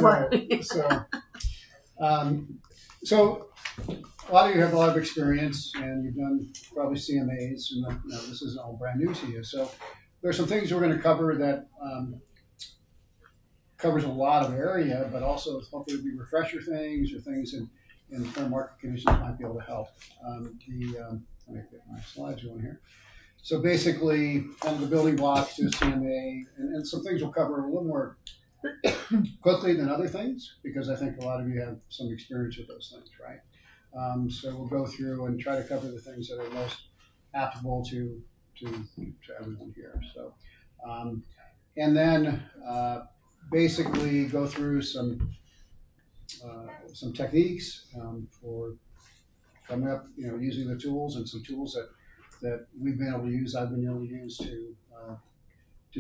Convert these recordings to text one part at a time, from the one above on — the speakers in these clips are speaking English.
Right. So a lot of you have a lot of experience, and you've done probably CMAs, and this isn't all brand new to you. So there's some things we're going to cover that covers a lot of area, but also hopefully will be refresher things or things in current market conditions might be able to help. Let me get my slides going here. So basically, kind of the building blocks to a CMA, and some things we'll cover a little more quickly than other things, because I think a lot of you have some experience with those things, right? So we'll go through and try to cover the things that are most applicable to everyone here. So, and then basically go through some techniques for coming up, using the tools, and some tools that we've been able to use, I've been able to use to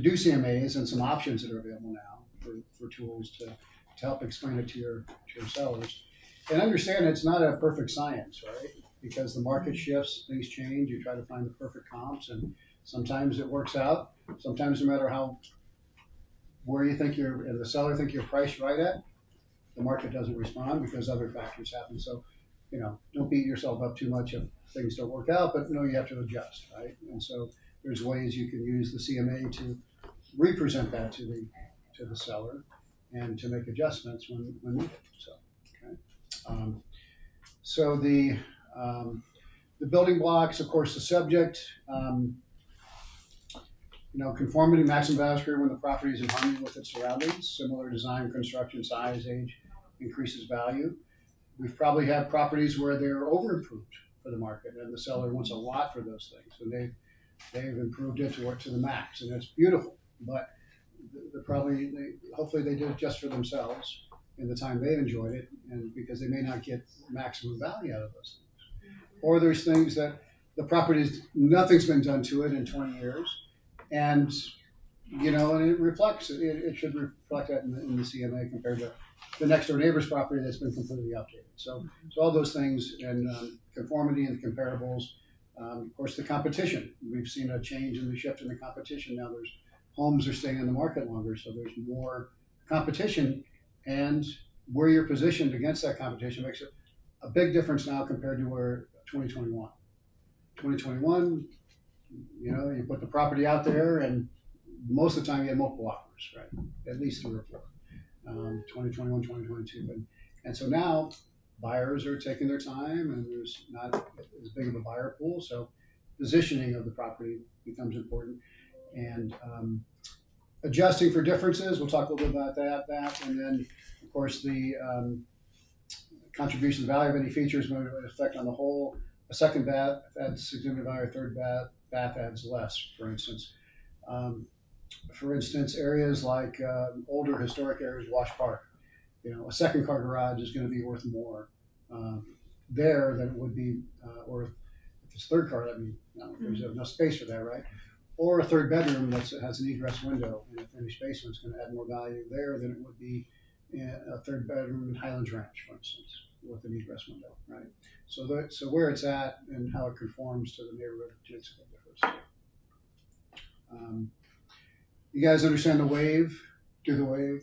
do CMAs, and some options that are available now for tools to help explain it to your sellers. And understand it's not a perfect science, right? Because the market shifts, things change, you try to find the perfect comps, and sometimes it works out. Sometimes, no matter where you think and the seller think you're priced right at, the market doesn't respond because other factors happen. So, don't beat yourself up too much if things don't work out, but you have to adjust, right? And so there's ways you can use the CMA to represent that to the seller and to make adjustments when needed. So, okay. So the building blocks, of course, the subject, conformity, maximum value created when the property is in harmony with its surroundings. Similar design, construction, size, age increases value. We've probably had properties where they're over improved for the market, and the seller wants a lot for those things, and they've improved it to the max, and it's beautiful. But hopefully they did it just for themselves in the time they've enjoyed it, and because they may not get maximum value out of those things. Or there's things that the properties, nothing's been done to it in 20 years, and and it reflects. It should reflect that in the CMA compared to the next door neighbor's property that's been completely updated. So all those things, and conformity and comparables. Of course, the competition. We've seen a change in the shift in the competition. Now there's homes are staying in the market longer, so there's more competition, and where you're positioned against that competition makes a big difference now compared to where 2021. 2021, you put the property out there, and most of the time you had multiple offers, right? At least 3 or 4. 2021, 2022, and so now buyers are taking their time, and there's not as big of a buyer pool, so positioning of the property becomes important, and adjusting for differences. We'll talk a little bit about that, and then of course the contribution value of any features may affect on the whole. A second bath adds significant value, a third bath adds less, for instance. Areas like older historic areas, Wash Park, a second car garage is going to be worth more there than it would be, or if it's third car, there's enough space for that, right? Or a third bedroom that has an egress window and a finished basement is going to add more value there than it would be a third bedroom in Highlands Ranch, for instance, with an egress window, right? So where it's at and how it conforms to the neighborhood makes a big difference. You guys understand the wave? Do the wave.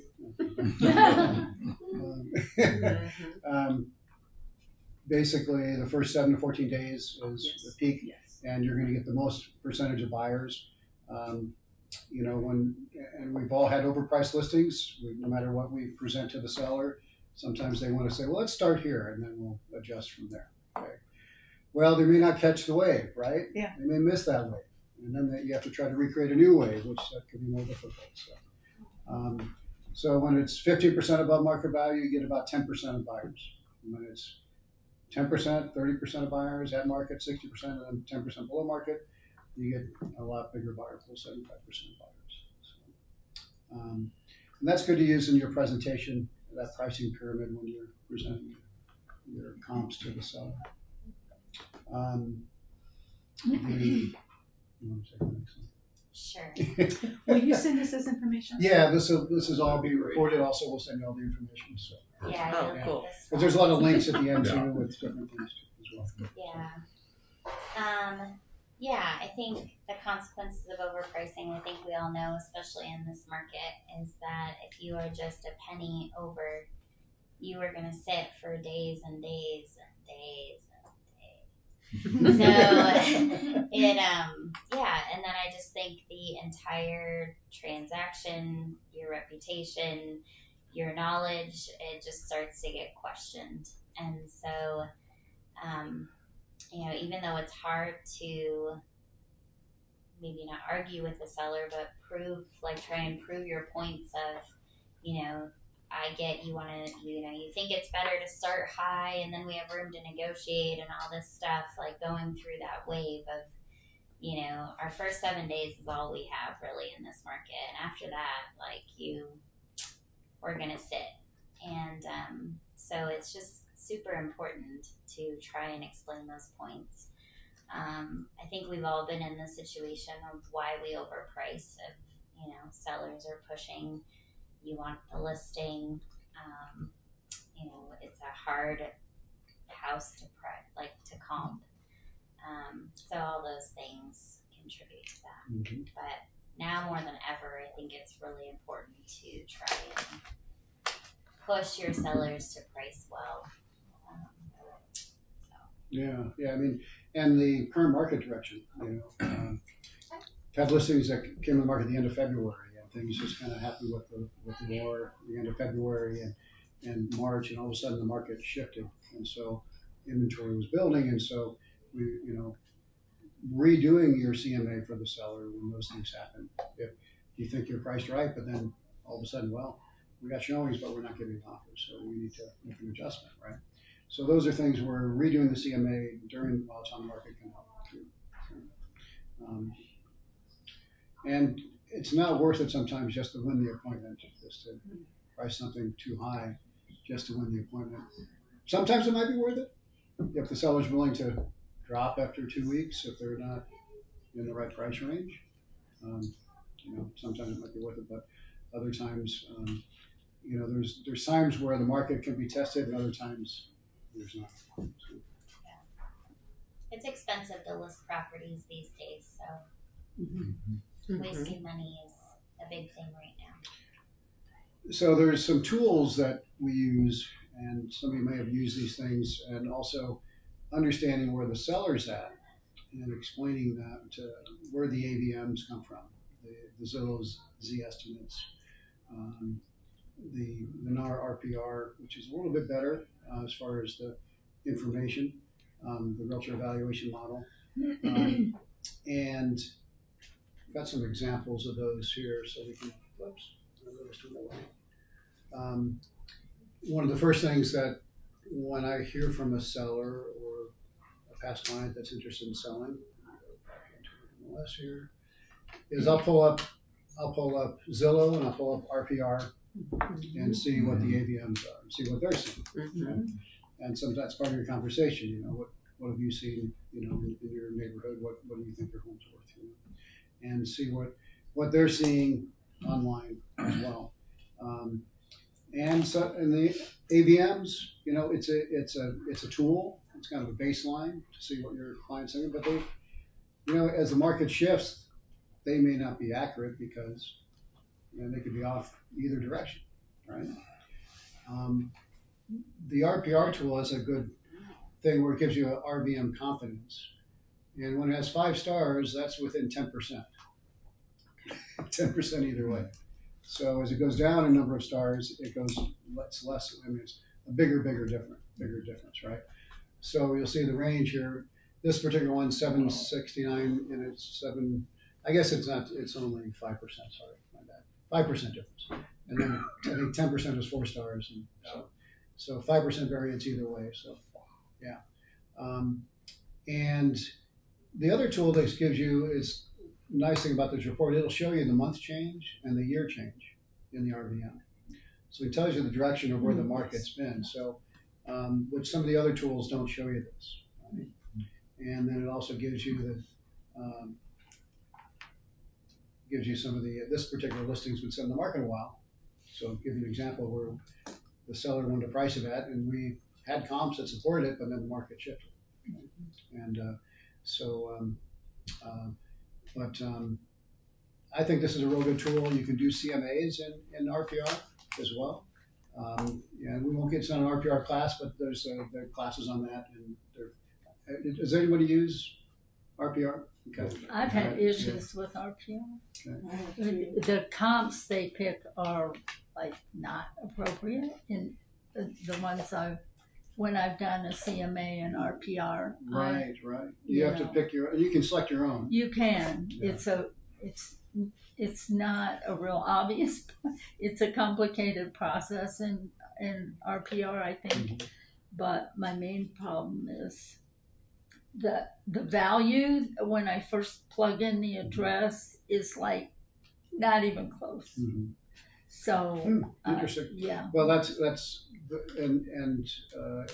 Basically, the first 7 to 14 days is the peak, and you're going to get the most percentage of buyers. And we've all had overpriced listings. No matter what we present to the seller, sometimes they want to say, "Well, let's start here, and then we'll adjust from there." Okay. Well, they may not catch the wave, right? Yeah. They may miss that wave. And then you have to try to recreate a new wave, which could be more difficult. So when it's 15% above market value, you get about 10% of buyers. And when it's 10%, 30% of buyers at market, 60%, and then 10% below market, you get a lot bigger buyer pool, 75% of buyers. And that's good to use in your presentation, that pricing pyramid, when you're presenting your comps to the seller. You want to take the next one? Sure. Will you send us this information? Yeah, this is all be recorded. Also, we'll send you all the information. So. Yeah. Oh, cool. But there's a lot of links at the end too with different things as well. Yeah. Yeah, I think the consequences of overpricing, I think we all know, especially in this market, is that if you are just a penny over, you are going to sit for days and days and days and days. So yeah, and then I just think the entire transaction, your reputation, your knowledge, it just starts to get questioned. And so, even though it's hard to maybe not argue with the seller, but try and prove your points of, I get you want to, you think it's better to start high and then we have room to negotiate and all this stuff, like going through that wave of, our first 7 days is all we have really in this market. And after that, we're going to sit. And so it's just super important to try and explain those points. I think we've all been in the situation of why we overprice. If sellers are pushing, you want the listing. It's a hard house to comp. So all those things contribute to that. Mm-hmm. But now more than ever, I think it's really important to try and push your sellers to price well. Yeah. I mean, and the current market direction. Had listings that came to the market at the end of February, and things just kind of happened with the war at the end of February and March, and all of a sudden the market shifted, and so inventory was building, and so we, redoing your CMA for the seller when those things happen. If you think you're priced right, but then all of a sudden, well, we got showings, but we're not getting offers, so we need to make an adjustment, right? So those are things where redoing the CMA while it's on the market can help too. And it's not worth it sometimes just to win the appointment, just to price something too high just to win the appointment. Sometimes it might be worth it if the seller's willing to drop after 2 weeks if they're not in the right price range. Sometimes it might be worth it, but other times, there's times where the market can be tested and other times there's not. So. It's expensive to list properties these days, so wasting money is a big thing right now. So there's some tools that we use, and some of you may have used these things, and also understanding where the seller's at and explaining that to where the AVMs come from, the Zillow's Z estimates, the NAR RPR, which is a little bit better as far as the information, the realtor evaluation model, and got some examples of those here, so we can. One of the first things that when I hear from a seller or a past client that's interested in selling, back into MLS here, is I'll pull up Zillow and I'll pull up RPR and see what the AVMs are, and see what they're seeing. Right? And sometimes that's part of your conversation. What have you seen? In your neighborhood, what do you think your home's worth? And see what they're seeing online as well. And the AVMs, it's a tool. It's kind of a baseline to see what your client's saying. But they, as the market shifts, they may not be accurate because they could be off either direction, right? The RPR tool is a good thing where it gives you an RVM confidence. And when it has 5 stars, that's within 10%. 10% either way. So as it goes down in number of stars, it's less. I mean, it's a bigger difference, right? So you'll see the range here. This particular one, 769, and it's 7. I guess it's not. It's only 5%. Sorry, my bad. 5% difference. And then I think 10% is 4 stars, and so 5% variance either way. So yeah. And the other tool that gives you is. Nice thing about this report, it'll show you the month change and the year change in the RVM. So it tells you the direction of where the market's been. So, which some of the other tools don't show you this. Right? And then it also gives you some of this particular listing's been set in the market a while. So I'll give you an example where the seller wanted to price it at, and we had comps that supported it, but then the market shifted. And But I think this is a real good tool. You can do CMAs in RPR as well. And we won't get to an RPR class, but there are classes on that. And does anybody use RPR? Okay. I've had issues with RPR. Okay. The comps they pick are like not appropriate in the ones when I've done a CMA and RPR. Right. You have to pick you can select your own. You can. Yeah. It's not a real obvious. It's a complicated process in RPR, I think. Mm-hmm. But my main problem is the value when I first plug in the address is like not even close. Mm-hmm. So interesting. Yeah. Well, that's and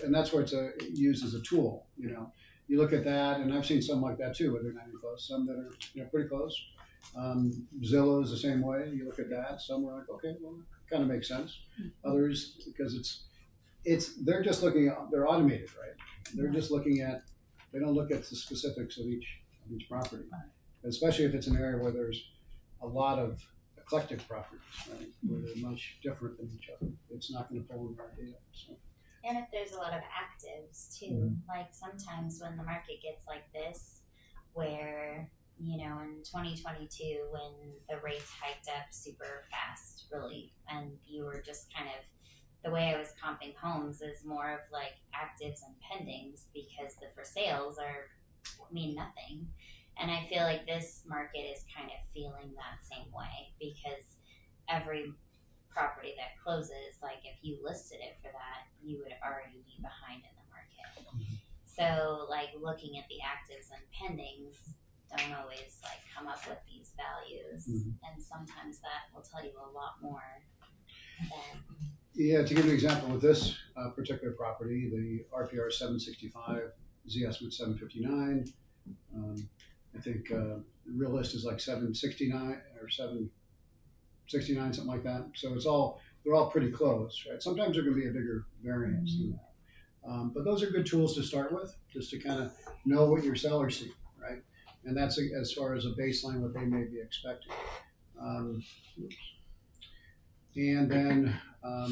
that's where it's used as a tool. You look at that, and I've seen some like that too, where they're not even close. Some that are pretty close. Zillow is the same way. You look at that. Some are like, okay, well, it kind of makes sense. Others, because they're just looking at, they're automated, right? They're just looking at, they don't look at the specifics of each property, especially if it's an area where there's a lot of eclectic properties, right? Where they're much different than each other. It's not going to pull in our data. So. And if there's a lot of actives too, like sometimes when the market gets like this, where in 2022 when the rates hiked up super fast, really, and you were just kind of, the way I was comping homes is more of like actives and pendings because the for sales mean nothing. And I feel like this market is kind of feeling that same way because every property that closes, like if you listed it for that, you would already be behind in the market. So like looking at the actives and pendings don't always like come up with these values, and sometimes that will tell you a lot more than. Yeah, to give you an example with this particular property, the RPR is 765, Z estimate 759. I think the real list is like 769 or 769, something like that. So they're all pretty close, right? Sometimes there can be a bigger variance than that. But those are good tools to start with, just to kind of know what your sellers see, right? And that's as far as a baseline, what they may be expecting. And then I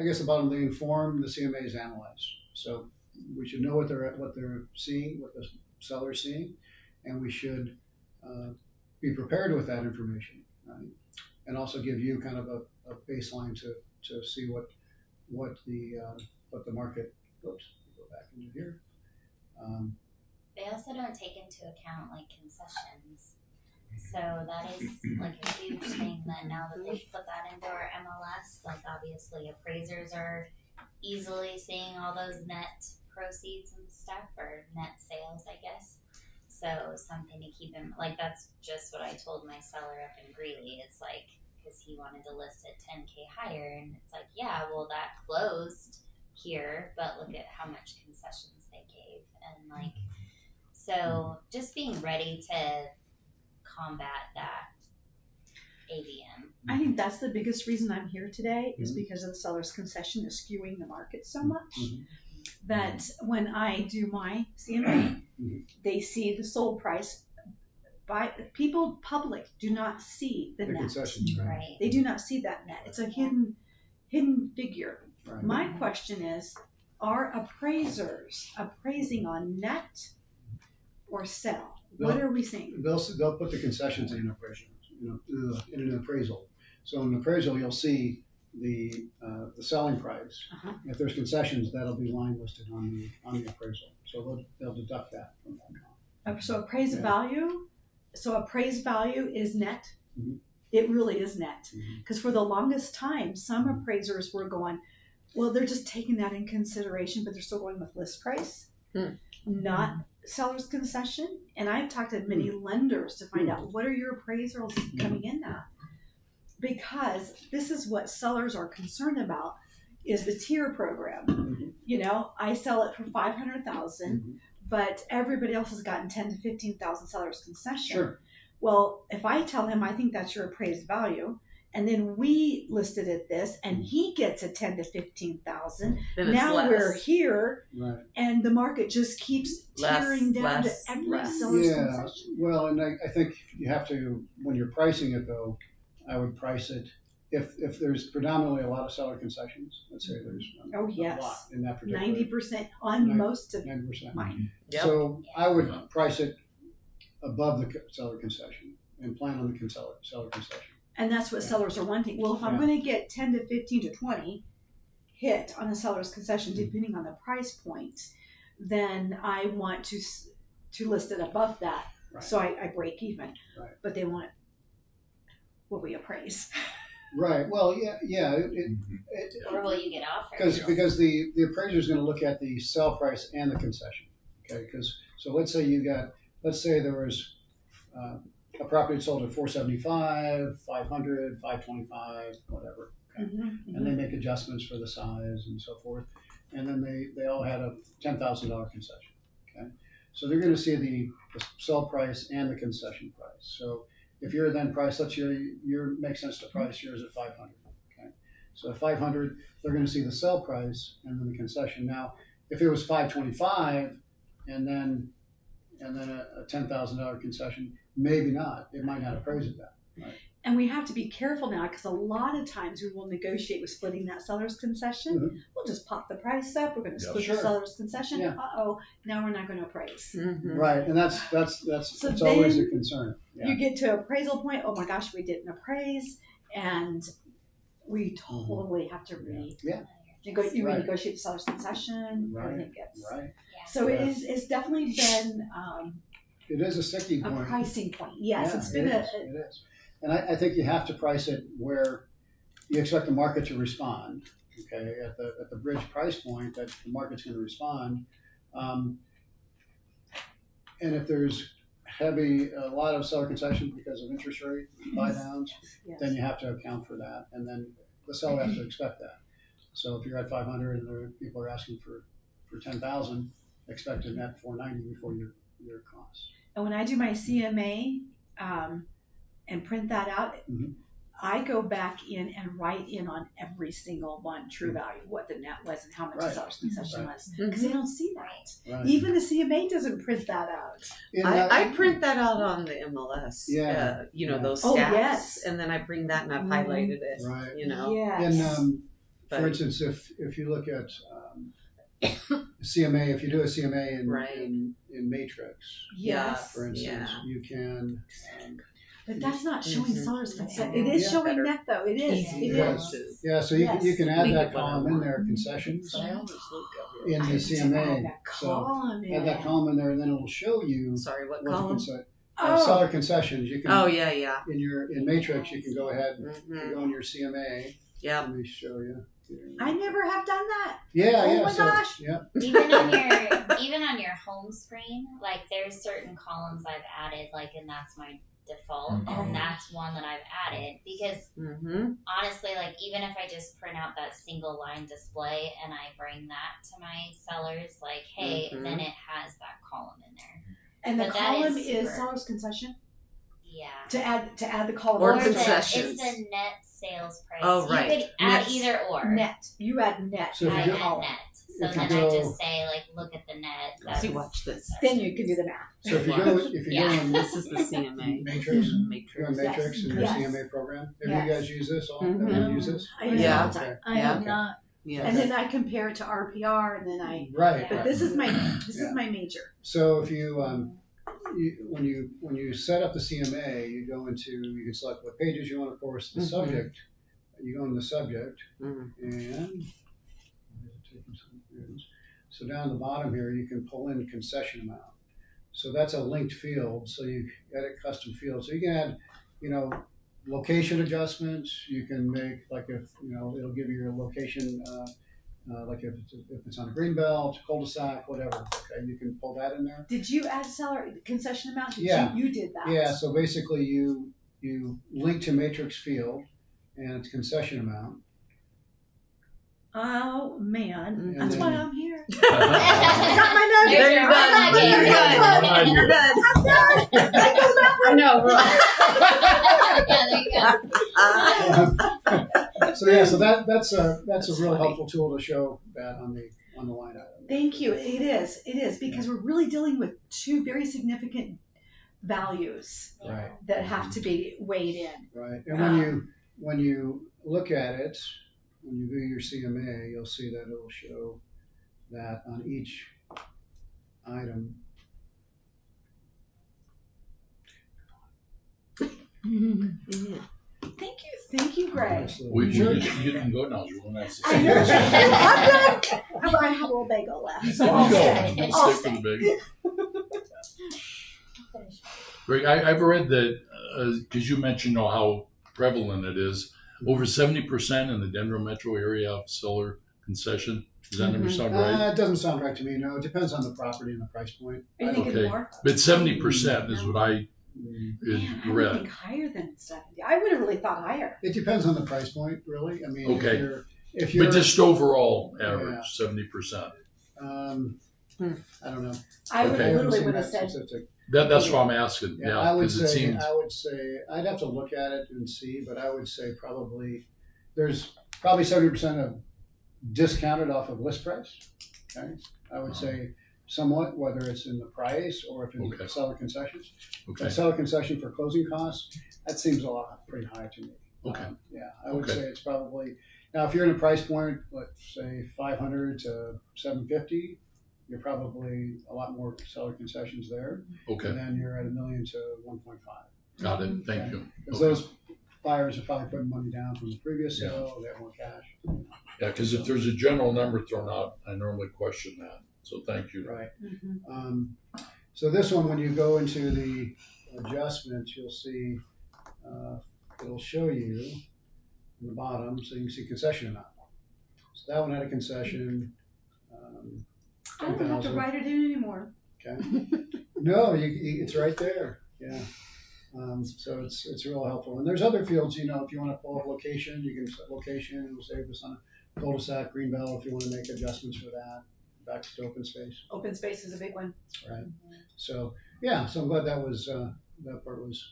guess the bottom, they inform, the CMAs analyze. So we should know what they're seeing, what the seller's seeing, and we should be prepared with that information, right? And also give you kind of a baseline to see what the market. Oops, go back into here. They also don't take into account like concessions. So that is like a huge thing that now that they've put that into our MLS, like obviously appraisers are easily seeing all those net proceeds and stuff, or net sales, I guess. So something to keep in, like that's just what I told my seller up in Greeley. It's like, because he wanted to list it 10K higher, and it's like, yeah, well that closed here, but look at how much concessions they gave, and like, so just being ready to combat that AVM. I think that's the biggest reason I'm here today is because of the seller's concession is skewing the market so much that when I do my CMA, they see the sold price. Public do not see the net. Concessions, Right. They do not see that net. It's a hidden figure. Right. My question is, are appraisers appraising on net or sell? What are we seeing? They'll put the concessions in an appraisal, in an appraisal. So in an appraisal, you'll see the selling price. If there's concessions, that'll be line listed on the appraisal. So they'll deduct that from that column. So appraised value. So appraised value is net. It really is net. Because for the longest time, some appraisers were going, well, they're just taking that in consideration, but they're still going with list price, not seller's concession. And I've talked to many lenders to find out what are your appraisals coming in at, because this is what sellers are concerned about is the tier program. I sell it for $500,000, but everybody else has gotten $10,000 to $15,000 seller's concession. Sure. Well, if I tell him I think that's your appraised value, and then we listed at this, and he gets a 10 to 15,000. Then it's Now less. we're here, Right. and the market just keeps tearing down to every seller's concession. Well, and I think you have to, when you're pricing it though, I would price it, if there's predominantly a lot of seller concessions, let's say there's Oh, a yes. lot in that particular 90% on Nine- most of 90%. mine. Yep. So I would price it above the seller concession and plan on the seller concession. And that's what sellers are wanting. Well, if I'm Yeah. going to get 10 to 15 to 20 hit on a seller's concession, depending on the price point, then I want to list it above that. Right. So I break even. Right. But they want what we appraise. Right. Well, yeah. Or will you get offered? Because the appraiser is going to look at the sell price and the concession. Okay. So let's say there was a property sold at 475, 500, 525, whatever. Okay. And they make adjustments for the size and so forth. And then they all had a $10,000 concession. Okay. So they're going to see the sell price and the concession price. So if you're then priced, let's your makes sense to price yours at 500. Okay. So at 500, they're going to see the sell price and then the concession. Now, if it was 525 and then a $10,000 concession, maybe not. It might not appraise it that. Right. And we have to be careful now because a lot of times we will negotiate with splitting that seller's concession. Mhm. We'll just pop the price up. We're going to Yeah. split Sure. the seller's concession. Yeah. Now we're not going to appraise. Mhm. Right, and that's So it's always then a concern. Yeah. You get to appraisal point. Oh my gosh, we didn't appraise, and we totally have to Yeah. you Right. renegotiate the seller's concession. Right. Everything gets Right. Yeah. so Yeah. it's definitely been It is a sticky a point. pricing point. Yes, Yeah, it's been it is. And I think you have to price it where you expect the market to respond. Okay, at the bridge price point, that the market's going to respond. And if there's a lot of seller concession because of interest rate buy downs, yes. then you have to account for that, and then the seller has to expect that. So if you're at 500 and people are asking for 10,000, expect a net 490 before your costs. And when I do my CMA and print that out, Mhm. I go back in and write in on every single one true value, what the net was and how much the Right. seller's concession Right. was, because they don't see that. Right. Even the CMA doesn't print that out. In that- I print that out on the MLS. Yeah. You know, Yeah. those Oh, stats. yes. And then I bring that and I've Mhm. highlighted it. Right. You know. Yes. And But- for instance, if you look at CMA, if you do a CMA Right. in Matrix, Yes. for instance, Yeah. you can. But that's not showing Mhm. seller's consent. Yeah. It is Yeah. showing Better. net though. It is. Yeah. It Yes. is. Yeah, so Yes. you can add Leave that it what I column in want. there, concessions, But I always look up. in I the need to CMA. add that So column in. add that column in there, and then it'll show you Sorry, what what the column? Oh. seller concessions. You can Oh, yeah. in Matrix, you can go ahead and Mm-hmm. go in your CMA. Yeah. Let me show you. I never have done that. Yeah, Oh yeah. my so, gosh. Yeah. even on your home screen, like there's certain columns I've added, like, and that's my default, Mhm. and that's one that I've added because Mm-hmm. honestly, like, even if I just print out that single line display and I bring that to my sellers, like, hey, Mhm. then it has that column in there. And the But that column is is super- seller's concession Yeah. to add the column. Or Or concessions. it's the net sales price. Oh, right. You could add Net. either or. net. You add net. So if I you not go- add column. net. So if you then go- I just say, like, look at the net. See, watch this. Then you can do the math. So if you go in This is the CMA. Matrix, Matrix. go in Matrix in your Yes. CMA program. Have Yes. you guys use this? All Mhm. Have you used this? I use it Yeah. all the time. I Yeah. have not. Yeah. And then I compare it to RPR, and then I. Right. But right. this is my Yeah. major. So if you, when you set up the CMA, you can select what pages you want, of course, the Mhm. subject. You go in the subject, Mhm. and so down the bottom here, you can pull in concession amount. So that's a linked field. So you edit custom fields. So you can add, location adjustments. You can make, like, if it'll give you your location. Like if it's on a green belt, cul-de-sac, whatever. Okay, you can pull that in there. Did you add seller concession amount? Yeah. You did that. Yeah. So basically, you link to matrix field and its concession amount. Oh man, Mhm. that's And why then- I'm here. There's I got my nuggets. There you're your done. nugget. You're done. You're done. I'm done. I go back I know, Yeah, there you go. So yeah, so that's a real helpful tool to show that on the line item. Thank you. It is because we're really dealing with two very significant values Right. that have to be weighed in. Right, and when you look at it, when you view your CMA, you'll see that it'll show that on each item. Thank you, Greg. You can go now. You won't have to I know. I'm done. I have a little bagel left, so I'll stay. Go. I'll Stick to stay. the big. Greg, I've read that because you mentioned how prevalent it is. Over 70% in the Denver metro area of seller concession. Does that number sound right? It doesn't sound right to me. No, it depends on the property and the price point. Are you thinking Okay. more? But 70% is what I Man, I would read. think higher than 70. I would have really thought higher. It depends on the price point, really. I mean, Okay. if you're But just overall average, 70%. I don't know. I would Okay. literally Seen would have that said statistic. That's what I'm asking. Yeah, Yeah, I would because it say seems. I'd have to look at it and see, but I would say probably there's probably 70% of discounted off of list price. Okay, I would say somewhat, whether it's in the price or if it's Okay. seller concessions. Okay. A seller concession for closing costs, that seems pretty high to me. Okay. Yeah, I would Okay. say it's probably now if you're in a price point, let's say 500 to 750. You're probably a lot more seller concessions there, Okay. and then you're at $1 million to 1.5. Got it. Thank you. Because Okay. those buyers are probably putting money down from the previous Yeah. sale, they have more cash. Yeah, because if there's a general number thrown out, I normally question that. So thank you. Right. Mhm. So this one, when you go into the adjustments, you'll see it'll show you in the bottom, so you can see concession amount. So that one had a concession. I don't have to 10,000. write it in anymore. Okay. No, it's right there. Yeah. So it's real helpful. And there's other fields, if you want to pull up location, you can set location. It'll save this on a cul-de-sac, Greenbelt, if you want to make adjustments for that. Back to open space, Open space is a big one. right? So yeah, so I'm glad that part was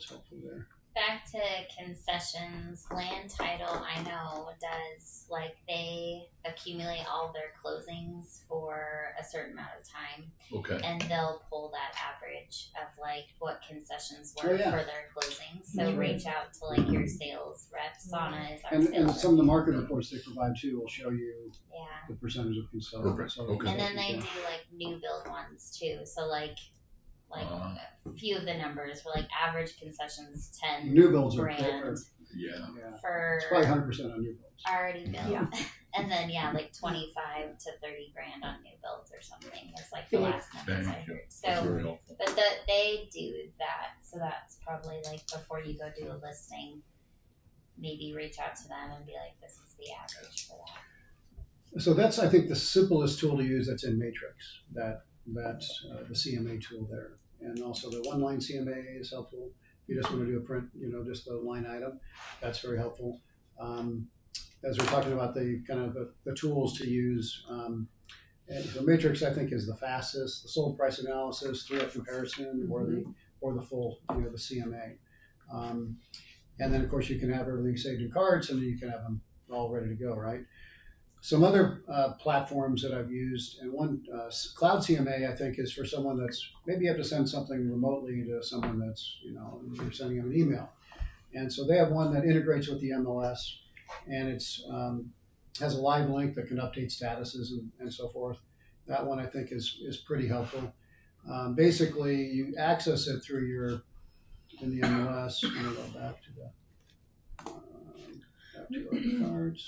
helpful there. Back to concessions, land title, I know does, like, they accumulate all their closings for a certain amount of time, Okay. and they'll pull that average of, like, what concessions were Oh, yeah. for their closings. So That's right. reach out to, like, your sales rep. Sana is our And sales some of the rep. market reports they provide too will show you Yeah. the percentage of Perfect. Okay. And then they do, like, new build ones, too. So, like a few of the numbers were, like, average concessions 10 new builds are grand Yeah. for it's probably 100% on new builds. already built. Yeah. And then, like 25 to 30 grand on new builds or something. It's like the Yeah. last numbers I Thank you. heard. That's So, very helpful. but they do that. So that's probably, like, before you go do a listing, maybe reach out to them and be like, this is the average for that. So that's, I think, the simplest tool to use that's in Matrix, that's the CMA tool there. And also the one-line CMA is helpful. If you just want to do a print, just the line item, that's very helpful. As we're talking about the kind of the tools to use, and the Matrix, I think, is the fastest. The sold price analysis, 3F comparison, or the full, the CMA. And then, of course, you can have everything saved in cards, and then you can have them all ready to go, right? Some other platforms that I've used, and one, Cloud CMA, I think, is for someone that's, maybe you have to send something remotely to someone that's, you're sending them an email. And so they have one that integrates with the MLS, and it's has a live link that can update statuses and so forth. That one, I think, is pretty helpful. Basically, you access it through in the MLS. Let me go back to our cards.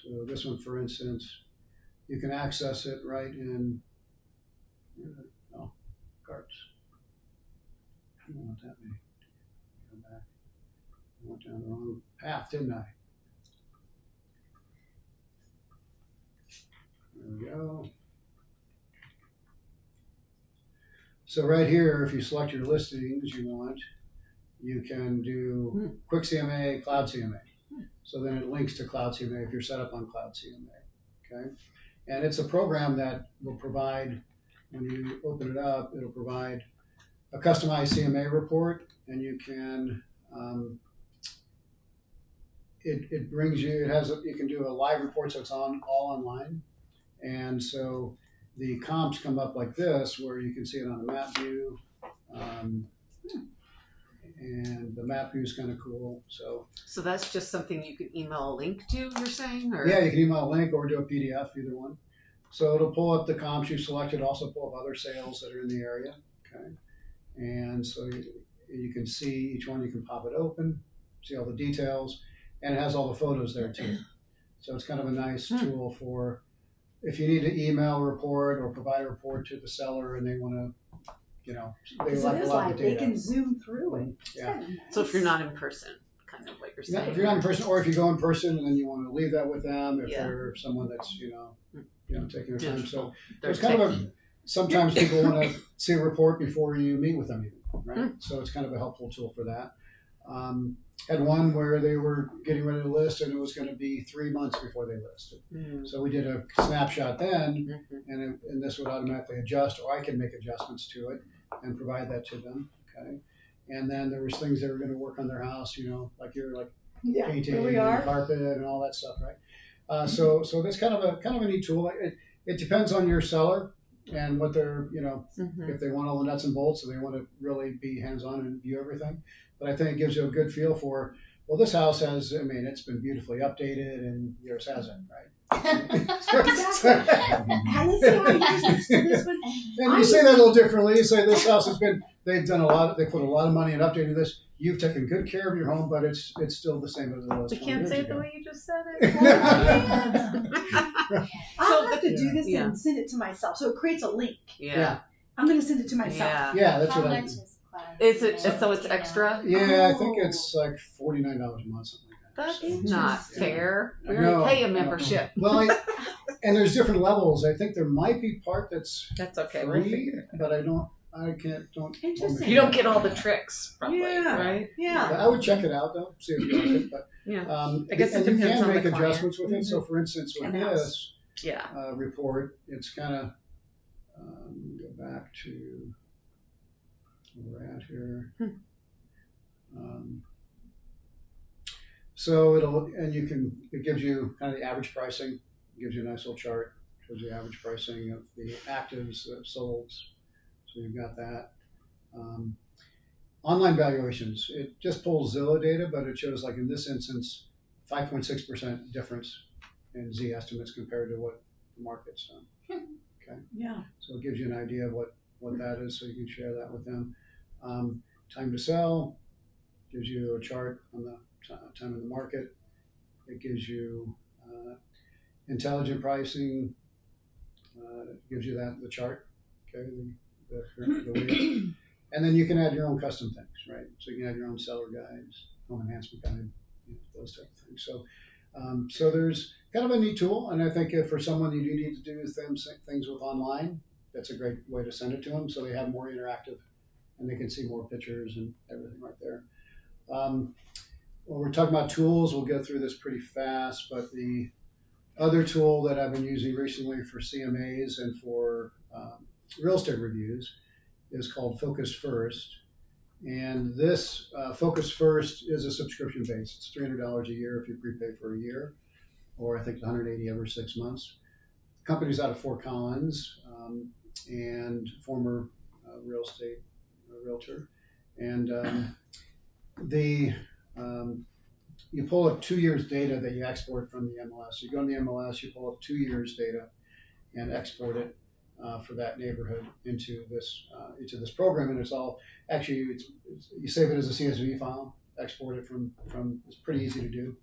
So this one, for instance, you can access it right in cards. I don't want that many. Go back. I went down the wrong path, didn't I? There we go. So right here, if you select your listings you want, you can do Quick CMA, Cloud CMA. So then it links to Cloud CMA if you're set up on Cloud CMA. Okay. And it's a program that will provide, when you open it up, it'll provide a customized CMA report, and you can, it brings you, you can do a live report, so it's all online. And so the comps come up like this, where you can see it on the map view. And the map view is kind of cool. So that's just something you could email a link to, you're saying? Or? yeah, you can email a link or do a PDF, either one. So it'll pull up the comps you selected, also pull up other sales that are in the area. Okay. And so you can see each one, you can pop it open, see all the details, and it has all the photos there too. So it's kind of a nice tool for if you need to email a report or provide a report to the seller and they want to, they Because like it a is lot like of the they data. can zoom through it. Yeah. So if you're not in person, kind of what you're Yeah, saying. if you're not in person, or if you go in person and then you want to leave that with them, if Yeah. they're someone that's taking their time. So They're it's kind of techie. sometimes people want to see a report before you meet with them, even, right? So it's kind of a helpful tool for that. Had one where they were getting ready to list, and it was going to be 3 months before they listed. So we did a snapshot then, and this would automatically adjust, or I can make adjustments to it and provide that to them. Okay, and then there was things they were going to work on their house, like Yeah, painting here we and are. carpet and all that stuff, right? So that's kind of a neat tool. It depends on your seller and what they're, if they want all the nuts and bolts, and they want to really be hands-on and view everything. But I think it gives you a good feel for, well, this house has, it's been beautifully updated, and yours hasn't, right? Exactly. And let's see how yours looks to this one. And you say that a little differently. You say this house has been, they put a lot of money in updating this. You've taken good care of your home, but it's still the same as it was. We 20 can't years say it ago. the way you just said it. I'll have to do this Yeah. and send it to myself. So it creates a link. Yeah. I'm going to send it to myself. Yeah. Yeah, that's How what I much do. is class? Is it You know, so it's do you know? extra? Yeah, I think it's like $49 a month, something like that. That's Interesting. not fair. We No, already pay a no. membership. Well, and there's different levels. I think there might be part that's That's okay. We'll free, figure it out. but I don't. Interesting. You don't get all the tricks, probably, Yeah. right? Yeah. I would check it out though, see if you like it. But Yeah. I guess it and you depends can on the make client. adjustments with it. So, for instance, with In-house. this Yeah. report, it's kind of go back to where we're at here. So it gives you kind of the average pricing, gives you a nice little chart, shows the average pricing of the actives that sold. So you've got that. Online valuations, it just pulls Zillow data, but it shows, like in this instance, 5.6% difference in Z estimates compared to what the market's done. Okay. Yeah. So it gives you an idea of what that is, so you can share that with them. Time to sell gives you a chart on the time in the market. It gives you intelligent pricing. It gives you the chart. Okay, the wheel. And then you can add your own custom things, right? So you can add your own seller guides, home enhancement guide, those type of things. So there's kind of a neat tool, and I think if for someone you do need to do things with online, that's a great way to send it to them, so they have more interactive, and they can see more pictures and everything right there. When we're talking about tools, we'll go through this pretty fast, but the other tool that I've been using recently for CMAs and for real estate reviews is called Focus First. And this Focus First is a subscription base. It's $300 a year if you prepay for a year, or I think $180 every 6 months. The company's out of Fort Collins, and former real estate realtor. And you pull up 2 years data that you export from the MLS. You go in the MLS, you pull up 2 years data and export it for that neighborhood into this program, and it's all actually you save it as a CSV file, export it from it's pretty easy to do,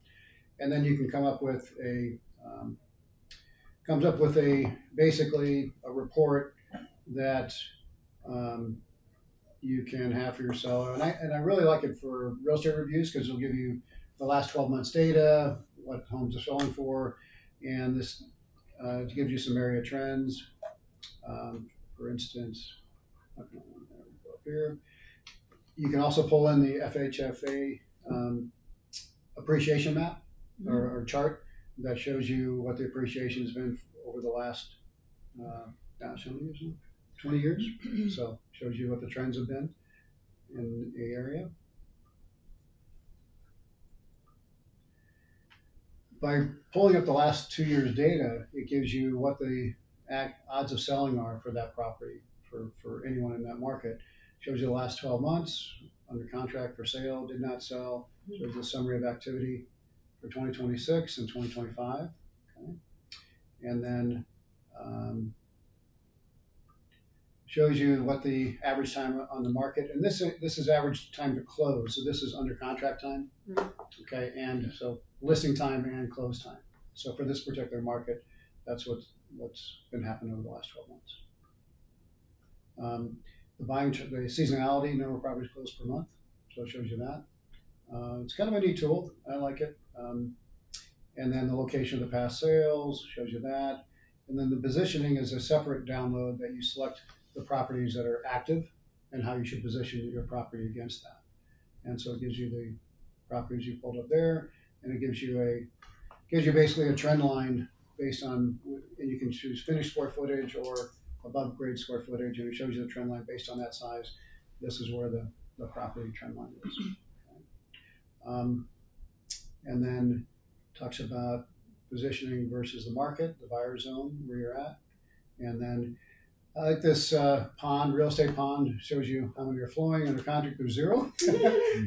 and then you can come up with basically a report that you can have for your seller, and I really like it for real estate reviews because it'll give you the last 12 months data, what homes are selling for, and this gives you some area trends. For instance, up here, you can also pull in the FHFA appreciation map or chart that shows you what the appreciation has been over the last, gosh, how many years now? 20 years. So shows you what the trends have been in the area. By pulling up the last 2 years' data, it gives you what the odds of selling are for that property for anyone in that market. Shows you the last 12 months, under contract for sale, did not sell. Shows the summary of activity for 2026 and 2025. Okay. And then shows you what the average time on the market, and this is average time to close. So this is under contract time. Okay, and so listing time and close time. So for this particular market, that's what's been happening over the last 12 months. The seasonality, number of properties closed per month, so it shows you that. It's kind of a neat tool. I like it. And then the location of the past sales shows you that. And then the positioning is a separate download that you select the properties that are active and how you should position your property against that. And so it gives you the properties you pulled up there, and it gives you basically a trend line based on, and you can choose finished square footage or above grade square footage, and it shows you the trend line based on that size. This is where the property trend line is. Okay. And then talks about positioning versus the market, the buyer zone where you're at, and then I like this pond, real estate pond, shows you how many are flowing. Under contract, there's 0.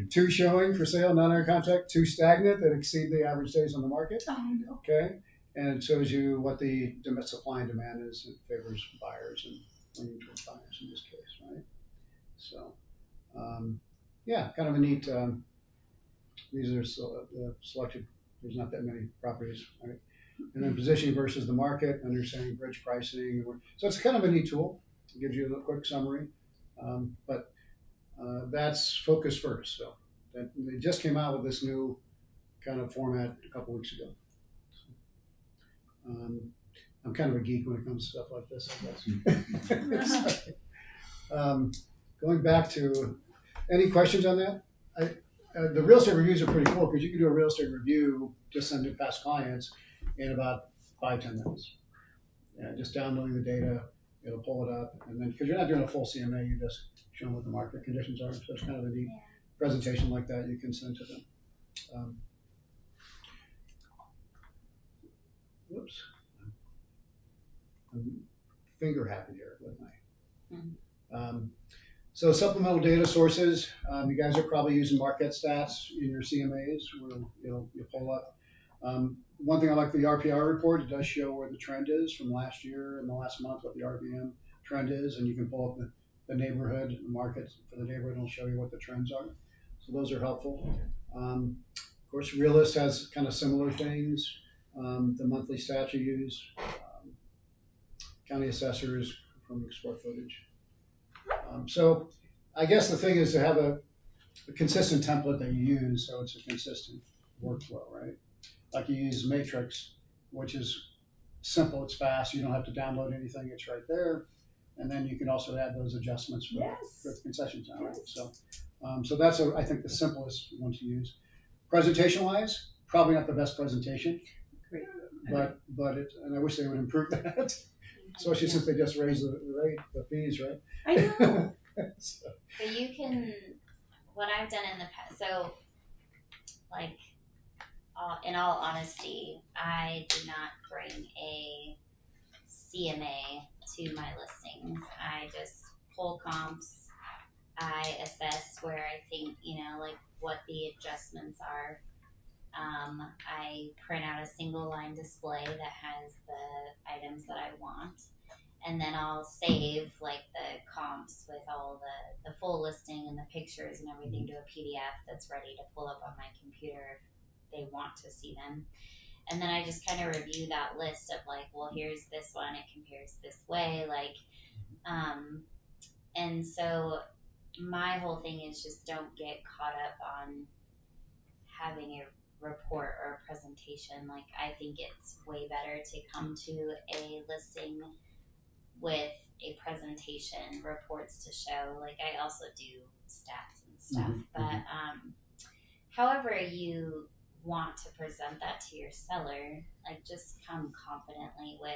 2 showing for sale, not under contract. 2 stagnant that exceed the average days on the market. Oh, no. Okay, and it shows you what the supply and demand is. It favors buyers and leaning towards buyers in this case, right? So, yeah, kind of a neat. These are selected. There's not that many properties, right? And then positioning versus the market, understanding bridge pricing. So it's kind of a neat tool. It gives you a quick summary. But that's focus first. So they just came out with this new kind of format a couple weeks ago. So, I'm kind of a geek when it comes to stuff like this, I guess. So, going back to, any questions on that? The real estate reviews are pretty cool because you can do a real estate review, just send it past clients in about 5-10 minutes. Yeah, just downloading the data, it'll pull it up, and then because you're not doing a full CMA, you're just showing what the market conditions are. So it's kind of a neat presentation like that you can send to them. Whoops, I'm finger happy here with my. So supplemental data sources, you guys are probably using market stats in your CMAs where you'll pull up. One thing I like the RPR report, it does show where the trend is from last year and the last month, what the RVM trend is, and you can pull up the neighborhood, the market for the neighborhood, and it'll show you what the trends are. So those are helpful. Of course, Realist has kind of similar things. The monthly stats you use, county assessors from square footage. So I guess the thing is to have a consistent template that you use so it's a consistent workflow, right? Like you use Matrix, which is simple, it's fast, you don't have to download anything, it's right there. And then you can also add those adjustments for the concession time, right? So, so that's, I think, the simplest one to use. Presentation-wise, probably not the best presentation, Great. but and I wish they would improve that, especially since they just raised the fees, right? I know. So. But you can, what I've done in the past, so like, in all honesty, I did not bring a CMA to my listings. I just pull comps. I assess where I think, like what the adjustments are. I print out a single line display that has the items that I want. And then I'll save like the comps with all the full listing and the pictures and everything to a PDF that's ready to pull up on my computer if they want to see them. And then I just kind of review that list of like, well, here's this one, it compares this way, like, and so my whole thing is just don't get caught up on having a report or a presentation. Like, I think it's way better to come to a listing with a presentation, reports to show. Like, I also do stats and stuff, but however you want to present that to your seller, like, just come confidently with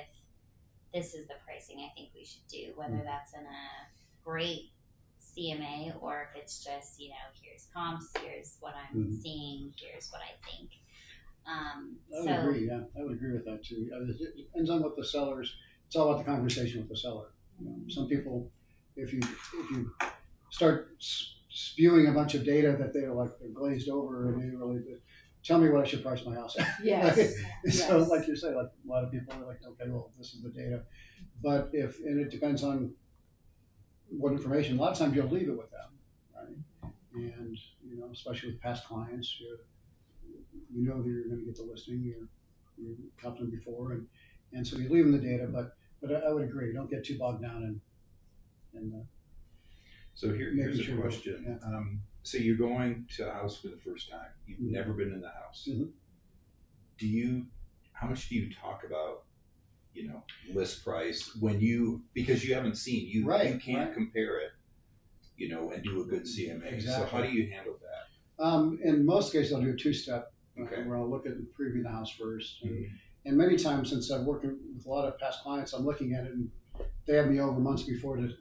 this is the pricing I think we should do, whether that's in a great CMA or if it's just, here's comps, here's what I'm seeing, here's what I think. I would agree. Yeah, I would agree with that too. It depends on what the sellers. It's all about the conversation with the seller. Some people, if you start spewing a bunch of data that they're glazed over and they really tell me what I should price my house at. Yes. Right? So like you say, like a lot of people are like, okay, well, this is the data, but and it depends on what information. A lot of times you'll leave it with them, right? And especially with past clients, that you're going to get the listing. You talked to them before, and so you leave them the data. But I would agree. Don't get too bogged down in So here's a question. So you're going to a house for the first time. You've never been in the house. How much do you talk about, list price because you haven't seen, you can't compare it, and do a good CMA. Exactly. So how do you handle that? In most cases, I'll do a two-step Okay. where I'll look at previewing the house first. And many times, since I've worked with a lot of past clients, I'm looking at it and they have me over months before to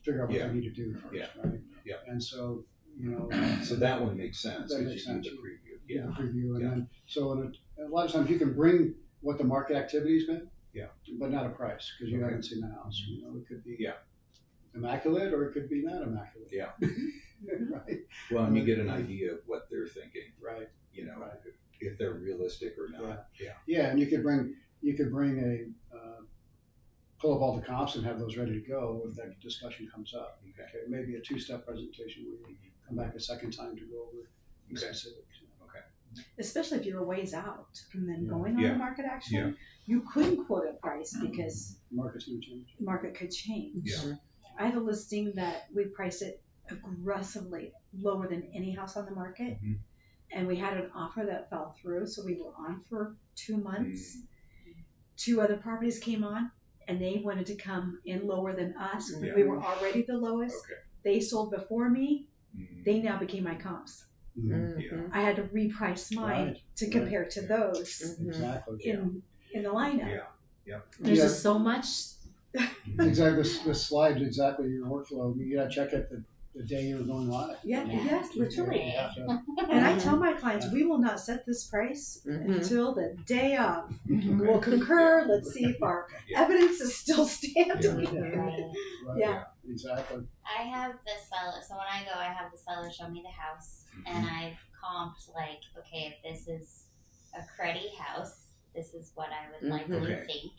figure out what they need to do first, right? Yeah. And so, So that one makes sense. That 'cause makes you do sense. the preview. the preview, and then a lot of times you can bring what the market activity's been, but not a price because you haven't seen the house. It could be immaculate or it could be not immaculate. Yeah. Right. Well, and you get an idea of what they're thinking. Right. If they're realistic or not. Yeah, and you could bring pull up all the comps and have those ready to go if that discussion comes up. Okay, maybe a two-step presentation where you come back a second time to go over the specifics. Especially if you're a ways out from them going on the market action, you couldn't quote a price because Market's going to change. the market could change. Yeah. I had a listing that we priced it aggressively lower than any house on the market. And we had an offer that fell through, so we were on for 2 months. 2 other properties came on, and they wanted to come in lower than us. We were already the lowest. They sold before me. They now became my comps. I had to reprice mine to compare to those Exactly. in the lineup. There's just so much. Exactly. This slide exactly your workflow. You got to check it the day you were going live. Yes, literally. You have to, And I tell my clients, we will not set this price until the day of. We'll concur. Let's see if our evidence is still standing. Right. Exactly. I have the seller, so when I go, I have the seller show me the house, and I've comped, okay, if this is a cruddy house, this is what I would likely think.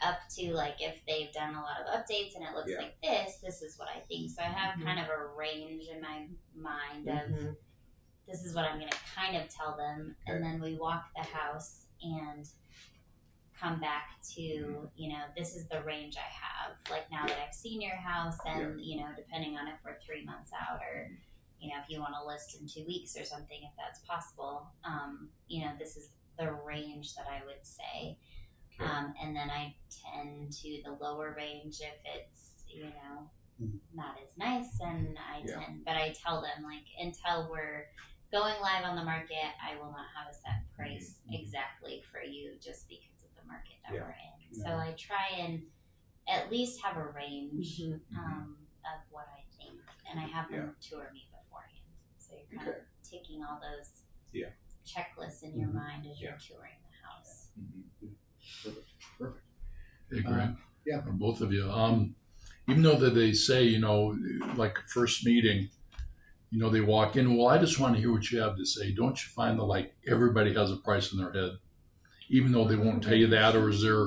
Up to, if they've done a lot of updates and it looks like this is what I think. So I have kind of a range in my mind of this is what I'm going to kind of tell them, and then we walk the house and come back to, this is the range I have. Now that I've seen your house and, depending on if we're 3 months out or, if you want to list in 2 weeks or something, if that's possible, this is the range that I would say. And then I tend to the lower range if it's, not as nice, and but I tell them, until we're going live on the market, I will not have a set price exactly for you just because of the market that we're in. So I try and at least have a range of what I think, and I have them tour me beforehand. So you're kind of ticking all those checklists in your mind as you're touring the house. Perfect. Hey, Grant. Yeah. Or both of you. Even though that they say, first meeting, they walk in, well, I just want to hear what you have to say. Don't you find that everybody has a price in their head, even though they won't tell you that, or is there,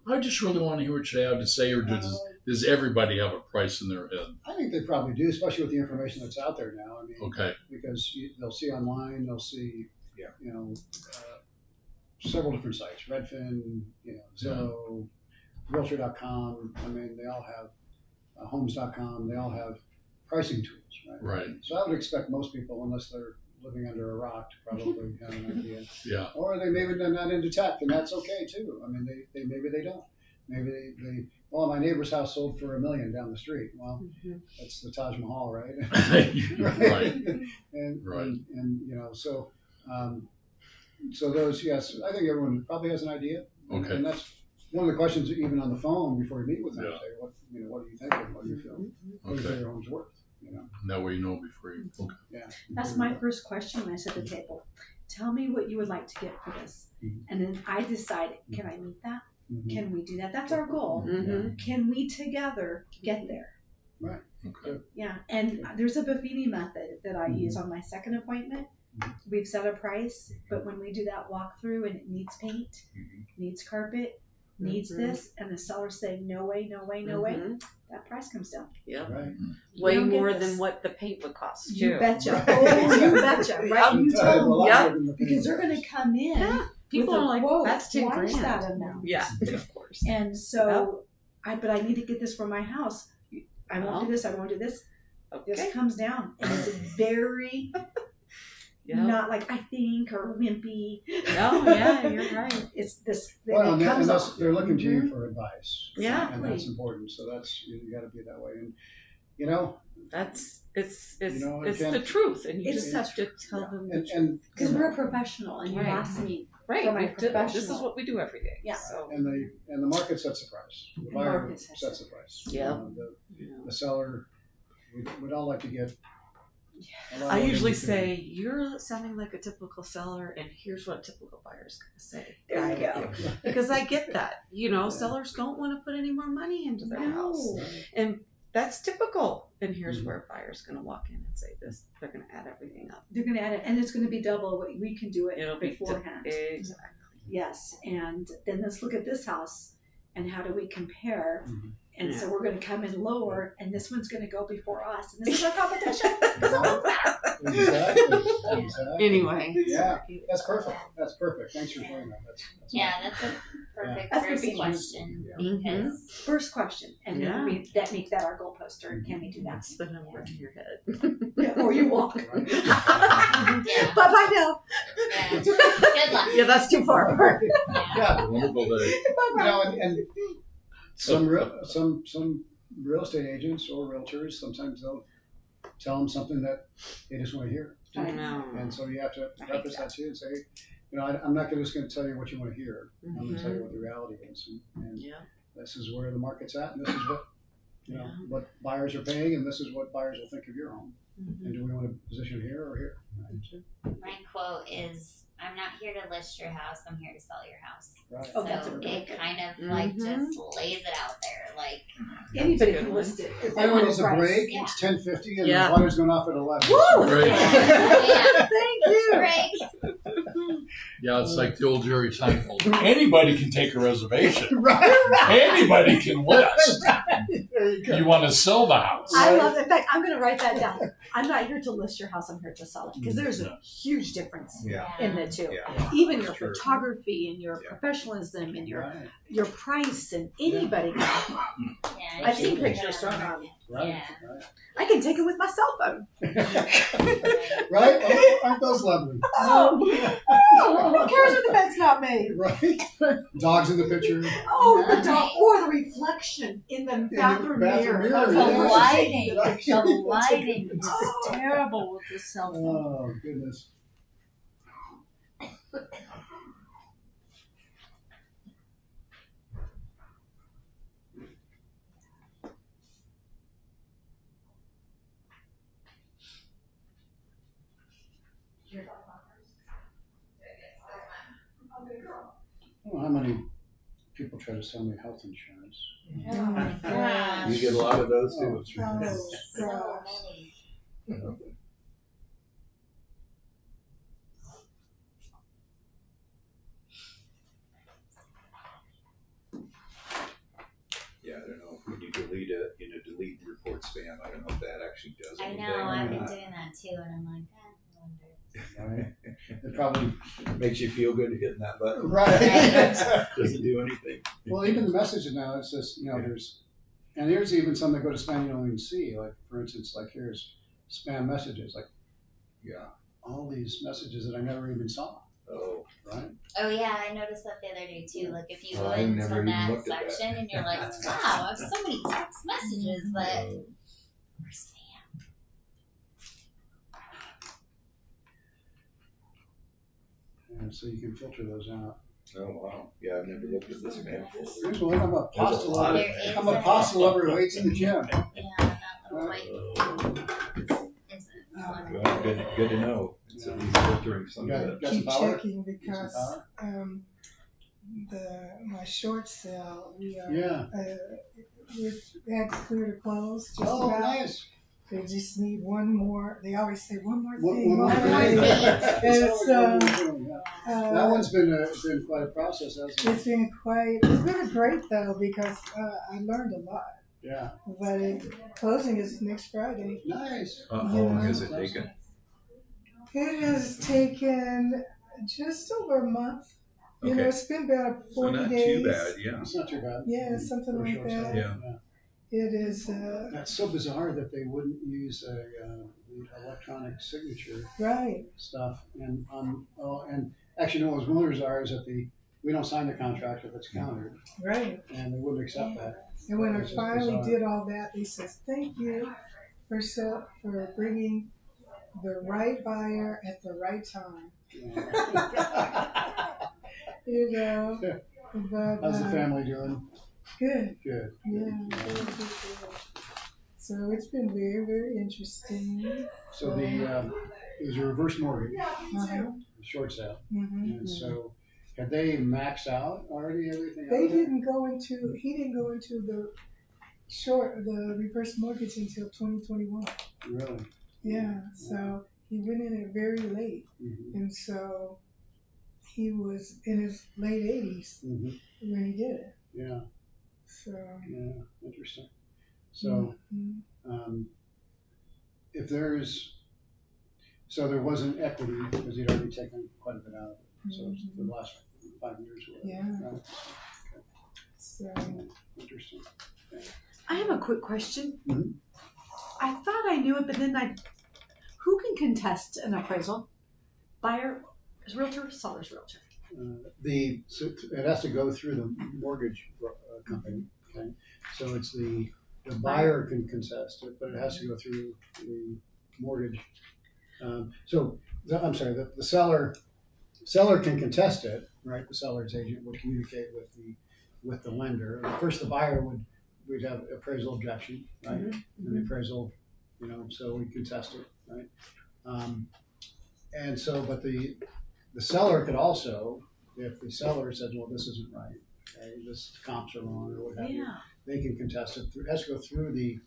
I just really want to hear what you have to say, or does everybody have a price in their head? I think they probably do, especially with the information that's out there now. I mean, because they'll see online, they'll see, several different sites, Redfin, Zillow, Realtor.com. I mean, they all have Homes.com. They all have pricing tools, right? Right. So I would expect most people, unless they're living under a rock, to probably have an idea. Yeah. Or they maybe they're not into tech, and that's okay too. I mean, they maybe they don't. Maybe they my neighbor's house sold for $1 million down the street. Well, that's the Taj Mahal, right? Right. And so those, yes, I think everyone probably has an idea. Okay. And that's one of the questions even on the phone before you meet with them, Yeah. say, what do you think? What do you feel? What do you Okay. think your home's worth? And that way you know before you. Okay. Yeah. That's my first question when I sit at the table. Tell me what you would like to get for this. And then I decide, can I meet that? Can we do that? That's our goal. Can we together get there? Right. Okay. Yeah. And there's a Buffini method that I use on my second appointment. We've set a price, but when we do that walkthrough and it needs paint, needs carpet, needs this, and the seller's saying, no way, no way, no way, that price comes down. Yep. Right. Way don't get more this. than what the paint would cost, too. You betcha. Right. Oh, you betcha. Right? You tell them. Yeah. Because they're going to come in. Yeah. People with a are like, quote that's 10 twice grand. that amount. Yeah, of course. And so, but I need to get this for my house. I won't do Well. this. I won't do this. Okay. This comes down, and it's very not like I think or wimpy. Oh, yeah, you're right. It's this. Well, it comes off. they're looking to you for advice. Yeah. And that's important. So you got to be that way. And, It's again, the truth, and you It's just have to tell them. and Because we're a professional, and you Right. asked me. Right, for my this is professional. what we do every day. Yeah. So, and the market sets the price. The buyer market sets sets the price. Yeah. The seller, we'd all like to get. a lot I more usually than we say, you're sounding like a typical seller, and here's what a typical buyer's going to say. There you go. can. Because I get that. Sellers don't want to put any more money into their house. And that's typical. And here's where a buyer's going to walk in and say this. They're going to add everything up. They're going to add it, and it's going to be double what we can do it It'll be beforehand. Exactly. Yes, and then let's look at this house, and how do we compare? And so we're going to come in lower, and this one's going to go before us, and this is our competition. Exactly. Anyway. Yeah, that's perfect. That's perfect. Thanks for sharing that. That's That's a perfect That's first the question Yeah. because First question, and Yeah. then that makes that our goal poster. And can we do that? That's the number in your head. Yeah, or you walk. Right. yeah, Bye now. yeah. Good luck. Yeah, that's too far. Yeah. Yeah, Wonderful day. and some real estate agents or realtors, sometimes they'll tell them something that they just want to hear. I know. And so you have to preface that too and say, I'm not just going to tell you what you want to hear. I'm going to tell you what the reality is. And Yeah. this is where the market's at, and this is what what buyers are paying, and this is what buyers will think of your home. And do we want to position it here or here? Right. My quote is, "I'm not here to list your house. I'm here to sell your house." Right. Oh, that's a So really it good kind of like just lays it out there, like Anybody That's a good can one. list it. If they Everyone want needs a price. break. Yeah. It's 10:50, and Yeah. the water's going off at 11. Woo! Right. yeah, Thank you. break. Yeah, it's like the old Jerry Seinfeld. Anybody can take a reservation. Right. Anybody can list. There you go. You want to sell the house. I love it. In fact, I'm going to write that down. I'm not here to list your house. I'm here to sell it because there's a huge difference Yeah. in the two. Yeah. Even your Sure. photography and your Yeah. professionalism and Right. your price and anybody. Yeah, I've seen you can pictures put it on thrown the on. Right. Yeah. I can take it with my cell phone. Right. Right? Oh, aren't those lovely? Oh, who cares if the bed's not made? Right. Dogs in the picture. Oh, the dog or the reflection in the bathroom mirror. mirror, The yeah. lighting, Right. the lighting is terrible with the cell phone. Oh goodness. I don't know how many people try to sell me health insurance. Oh my gosh. You get a lot of those too. Oh, So gosh. many. Yeah, I don't know when you delete it, delete the report spam. I don't know if that actually does I anything. know, or I've been not. doing that too, and I'm like, I wonder. Right? It probably Makes you feel good hitting that button. right. Doesn't do anything. Well, even the messages now, it's just there's even some that go to spam you don't even see. Like for instance, like here's spam messages. Like, yeah, all these messages that I never even saw. Oh, Right? Oh yeah, I noticed that the other day too. Like if you Oh, go I into never even that looked at that. section and you're like, wow, I have so many text messages that were spam. And so you can filter those out. Oh wow! Yeah, I've never looked at this map. Here's one. I'm a pasta lot lover. of- There is I'm a pasta lover who waits in the gym. Yeah, that little white isn't one. Well, good to know. It's at least filtering some of it. Got some Keep power? checking Got because some my short sale we are Yeah. we had to clear the clothes just Oh, about. nice. They just need one more. They always say one more One thing. more one more thing. thing. It's It's, always one more thing, yeah. That uh, one's been quite a process, hasn't it? it's been great though because I learned a lot. Yeah. But closing is next Friday. Nice. How long has it taken? It has taken just over a month. You know, Okay. it's been about 40 So not days. too bad. Yeah. It's not too bad. Yeah, something For a like short that. sale. Yeah. It is That's so bizarre that they wouldn't use the electronic signature right. stuff. And actually, no, what's more bizarre is that we don't sign the contract if it's countered, Right. and they wouldn't accept that. And when I It's just finally bizarre. did all that, they says, "Thank you for bringing the right buyer at the right time." Yeah. You know, Yeah. but How's the family doing? good. Good. Yeah, good. So it's been very, very interesting. So it was a reverse mortgage, Uh-huh. a short sale, Hmm. and so had they maxed out already everything? They out there? didn't go into. He didn't go into the reverse mortgage until 2021. Really. Yeah, so he went in it very late, Mm-hmm. and so he was in his late 80s Mm-hmm. when he did it. Yeah. So Yeah. Interesting. So. mhm. If there wasn't equity because he'd already taken quite a bit out of it. So it's for the last 5 years. Or whatever. Yeah. Right. So Interesting. I have a quick question. Mhm. I thought I knew it, but then who can contest an appraisal? Buyer, realtor, seller's realtor. So it has to go through the mortgage company. Okay, so it's the buyer can contest it, but it has to go through the mortgage. I'm sorry, the seller can contest it, right? The seller's agent would communicate with the lender. First, the buyer would have appraisal objection, right? Mm-hmm. And the appraisal, so we contest it, right? And so, but the seller could also, if the seller says, well, this isn't right, okay, this comps are wrong, or what have you, Yeah. they can contest it. It has to go through the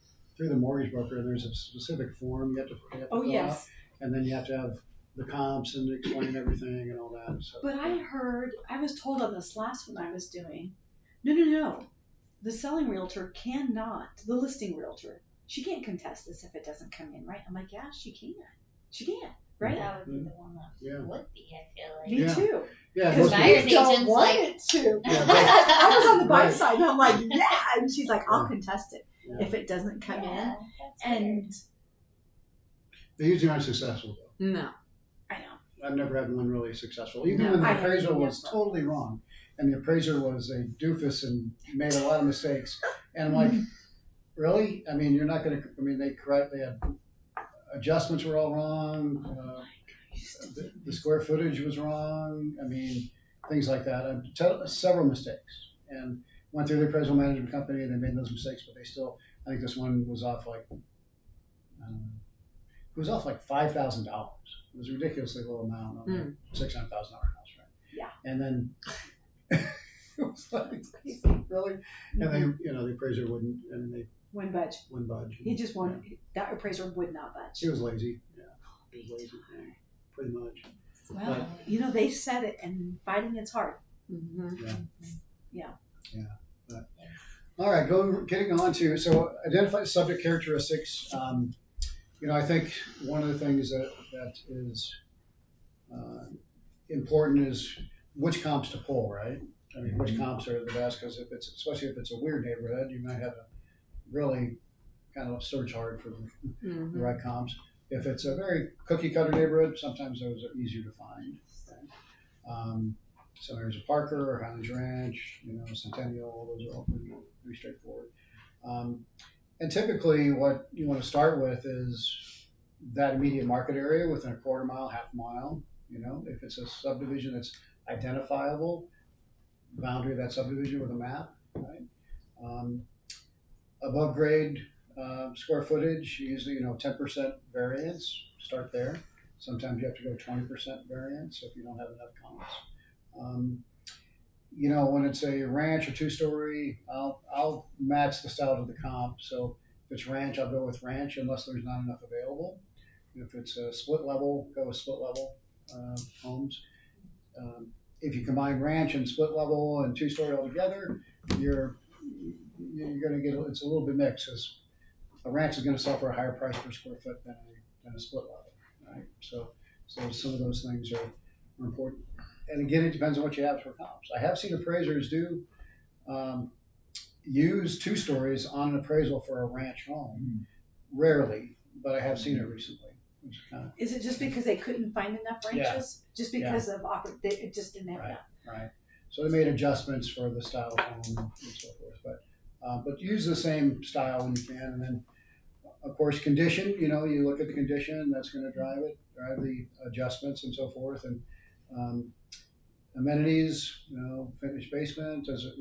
mortgage broker. There's a specific form you have to Oh, fill yes. out, and then you have to have the comps and explain everything and all that. So, But I was told on this last one I was doing, no. The selling realtor cannot, the listing realtor, she can't contest this if it doesn't come in, right? I'm like, yeah, she can. She can, right? That would be the one that Yeah. would be, I feel like. Me Yeah. too. yeah, Because most buyers people- agents want like- it to. I was on the buy Right. side, and I'm like, yeah. And she's like, I'll Yeah. contest it Yeah. if it doesn't come Yeah, in. that's And they usually aren't successful though. No. I know. I've never had one really successful. Even No, when the I haven't appraisal either. was totally wrong, and the appraiser was a doofus and made a lot of mistakes, and I'm like, really? I mean, you're not going to. I mean, they had adjustments were all wrong. The square footage was wrong. I mean, things like that. Several mistakes, and went through the appraisal management company. They made those mistakes, but they still. I think this one was off like. It was off like $5,000. It was a ridiculously low amount on a $600,000 house, right? Yeah. And then it was like, really? And they, the appraiser wouldn't, and they Wouldn't budge. wouldn't budge. He just wanted, that appraiser would not budge. He was lazy. Yeah. He was lazy, yeah, pretty much. Well, they said it, and fighting it's hard. Mm-hmm. Yeah. All right, getting on to, so identify subject characteristics. I think one of the things that is important is which comps to pull, right? I mean, which comps are the best, because especially if it's a weird neighborhood, you might have to really kind of search hard for the right comps. If it's a very cookie cutter neighborhood, sometimes those are easier to find. Okay? So there's a Parker or Highlands Ranch, Centennial, those are all pretty straightforward. And typically what you want to start with is that immediate market area within a quarter mile, half mile. If it's a subdivision that's identifiable, boundary of that subdivision with a map, right? Above grade square footage, usually 10% variance. Start there. Sometimes you have to go 20% variance if you don't have enough comps. When it's a ranch or 2-story, I'll match the style to the comp. So if it's ranch, I'll go with ranch unless there's not enough available. If it's a split level, go with split level homes. If you combine ranch and split level and 2-story all together, you're going to get it's a little bit mixed, because a ranch is going to sell for a higher price per square foot than a split level, right? So some of those things are important. And again, it depends on what you have for comps. I have seen appraisers do use 2 stories on an appraisal for a ranch home. Rarely, but I have seen it recently. Which is it just because they couldn't find enough ranches? Just because of it just didn't have enough? Right. So they made adjustments for the style of home and so forth. But use the same style when you can, and then of course condition. You look at the condition, that's going to drive the adjustments and so forth, and amenities. Finished basement. Is it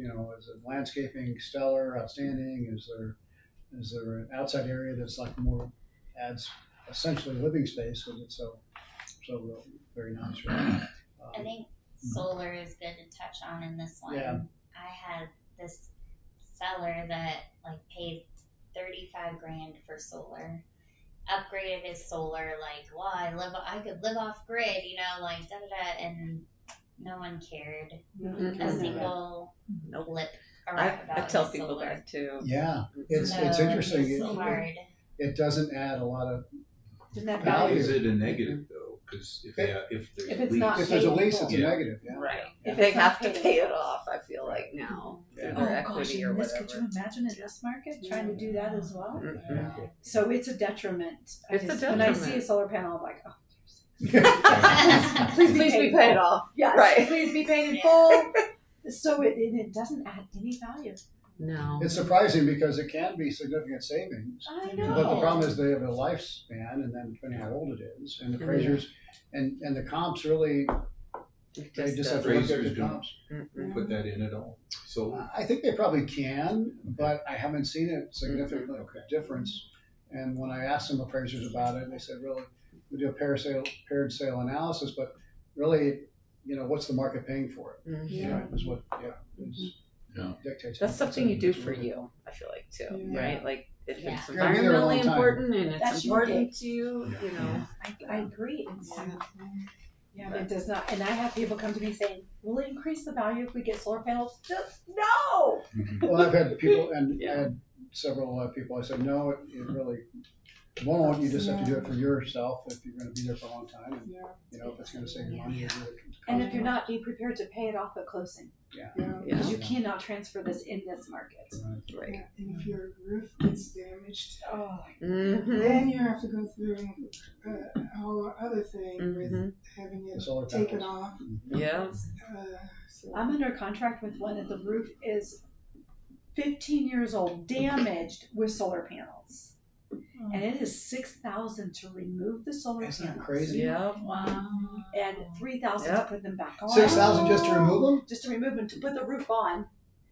landscaping stellar, outstanding? Is there an outside area that's like more adds essentially living space because it's so very nice, right? I think solar is good to touch on in this one. Yeah. I had this seller that paid $35,000 for solar, upgraded his solar, I could live off grid, and no one cared. A single lip I about tell his people solar. that too. Yeah, it's interesting. It's so hard. It doesn't add a lot of Didn't that How value. is it a negative though? Because if there's If a it's lease, not If there's a lease, it's a Yeah. negative. Yeah. Right. Yeah. If they it's not have to paid pay off. it off, I feel like now Yeah. through their Oh gosh, equity or and this, whatever. could you imagine in this market trying to do that as well? Mhm. So it's a detriment. It's a When I see detriment. a solar panel, I'm like, oh, Please be paid off. yes, Right. please be paid in full. So it doesn't add any value. No. It's surprising because it can be significant savings. I But know. the problem is they have a lifespan, and then depending on how old it is, and the appraisers and the comps really It they just have doesn't. to look at the Appraisers don't. comps. Mm-mm. put that in at all. So I think they probably can, but I haven't seen a significant difference. And when I asked some appraisers about it, they said, really, we do a paired sale analysis, but really, what's the market paying for it? Mhm. Right, is what dictates. That's something you do for you, I feel like too, Yeah. right? Like if Yeah. it's You're gonna be there a long environmentally time. important and That's it's your important gig. to you, I agree. Yeah, it does not. And I have people come to me saying, "Will it increase the value if we get solar panels?" Just no. Well, I've had people, and Yeah. I had several people. I said, no, it really won't. You just have to do it for yourself if you're going to be there for a long time, and if it's going to save you money. You do it. And if you're not, be prepared to pay it off at closing, because you cannot transfer this in this market. Right. Yeah, and if your roof gets damaged, Mm-hmm. then you have to go through a whole other thing with Mhm. having The it solar taken panels. off. Yeah. So I'm under contract with one that the roof is 15 years old, damaged with solar panels, and it is $6,000 to remove the solar Isn't that panels. crazy? Yeah. Wow. And $3,000 Yep. to put them back on. 6,000 just to remove them? Just to remove them, to put the roof on.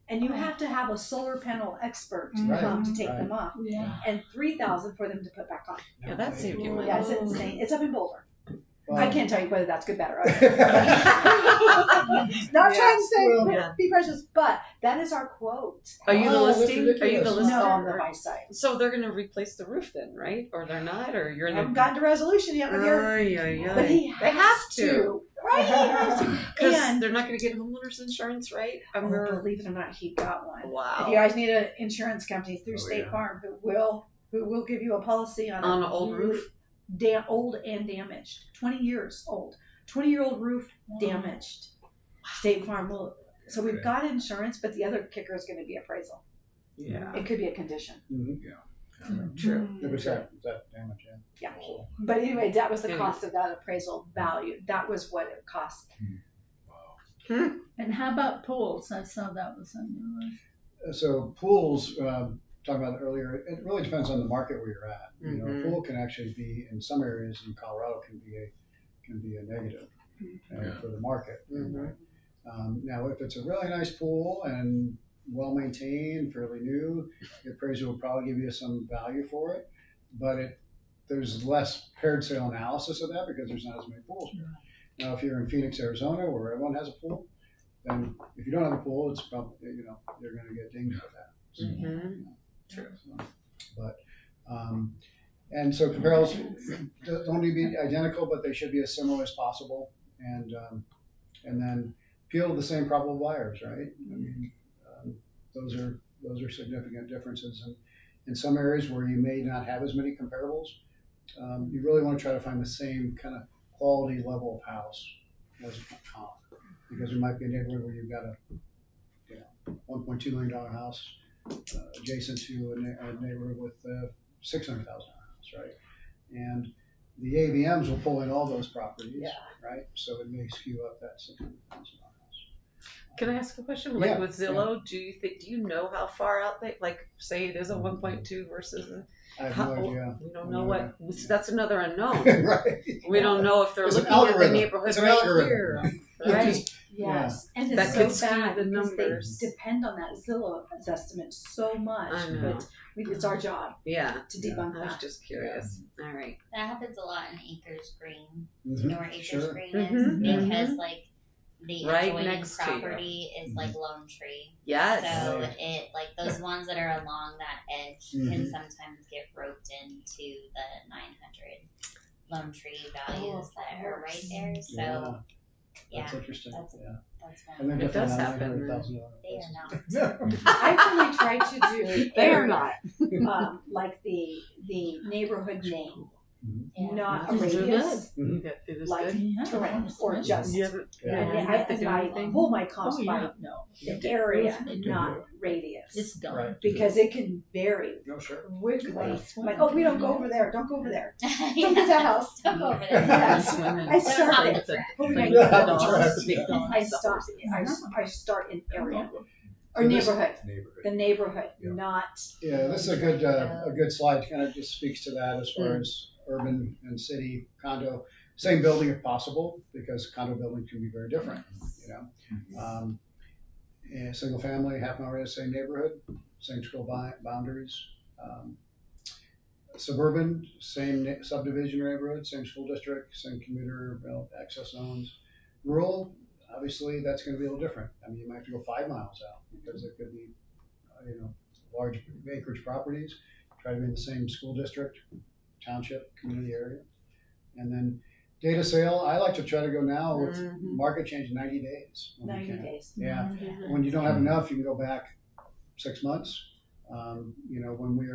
And you have to have a solar panel expert to Right, come to take right. them off. yeah. And $3,000 for them to put back on. Yeah, that seemed human. Yeah, it's insane. It's up in Boulder. Well, I can't tell you whether that's good, bad, or ugly. Not trying to say Yeah. be precious, but that is our quote. Are you the Oh, that's listing? Are you the ridiculous. lister? No, on the buy side. So they're gonna replace the roof then, right? Or they're not? Or you're I in haven't the gotten to resolution yet with your. Ay, ay, ay. But he They have has to. Right? He has to. Because And they're not gonna get homeowners insurance, right? believe it or not, he got one. Wow. If you guys need an insurance company through Oh, State yeah. Farm who will give you a policy on On an old roof? old and damaged, 20 years old, 20-year-old roof damaged. State Farm will. So we've Okay. got insurance, but the other kicker is going to be appraisal. Yeah. It could be a condition. Mhm. True. If it's that damage, Yeah. But anyway, that was the Yeah. cost of that appraisal value. That was what it cost. And how about pools? I saw that was on your list. So pools, talking about earlier, it really depends on the market where you're at. Mhm. A pool can actually be in some areas in Colorado can be a negative Yeah. for the market. Mhm. Right? Now, if it's a really nice pool and well maintained, fairly new, the appraiser will probably give you some value for it, but there's less paired sale analysis of that because there's not as many pools here. Now, if you're in Phoenix, Arizona, where everyone has a pool, then if you don't have a pool, it's probably, you're going to get dinged for that. So, True. And so comparables don't need to be identical, but they should be as similar as possible. And then appeal to the same probable buyers, right? I mean, those are significant differences. And in some areas where you may not have as many comparables, you really want to try to find the same kind of quality level of house as a comp, because there might be a neighborhood where you've got a $1.2 million house adjacent to a neighborhood with a $600,000 house, right? And the AVMs will pull in all those properties, right? So it may skew up that $600,000 house. Can I ask a question? Yeah, Like with Zillow, do you know how far out they, like, say it is a 1.2 versus a, I have no idea. we don't know what, that's another unknown. Right. We don't know if they're It's an looking at the algorithm. neighborhood It's an right algorithm. here. Which Right. is- Yes, and it's That so could skew bad the because numbers. they depend on that Zillow's estimate so much. I know. But it's our job Yeah. to debunk I was that. just curious. All right. That happens a lot in Acres Green. Do you know where Acres Sure. Green Mhm. is? Because like the Right adjoining next to you. property is like Lone Tree. Yes. So Right. it like those ones that are along that edge can Mhm. sometimes get roped into the 900 Lone Tree values that are right there. So yeah, That's interesting. That's- yeah. that's And one. they're It does definitely not happen. $900,000 They are places. I really try to do They are area, not. like the neighborhood name, Yeah. not a Those are radius, Mhm. It is like good. Turin, or just. You haven't, Yeah. And you I, have to and do I anything? pull my comps Oh, by yeah, no. the area, It's not radius, It's done. Right. because it can vary No, sure. quickly. That's I'm like, oh, we don't go over there. Don't go over there. Don't Yeah. get that house. Don't go over there. Yes. Women. I start Don't it. have Oh, Like yeah, the Yeah, dogs, that's the big right. dogs, I the start. horses. I start in area or So this- neighborhood. Neighborhood. The neighborhood, Yeah. not. Yeah, this is a good slide. Kind of just speaks to that as far as urban and city condo. Same building if possible, because condo buildings can be very different. And single family, half mile radius, same neighborhood, same school boundaries. Suburban, same subdivision neighborhood, same school district, same commuter access zones. Rural, obviously, that's going to be a little different. I mean, you might have to go 5 miles out because there could be, large acreage properties. Try to be in the same school district, township, community area, and then data sale. I like to try to go now with Mhm. market change in 90 days. when we 90 can. days. Yeah. Mhm. When you don't have enough, you can go back 6 months. When we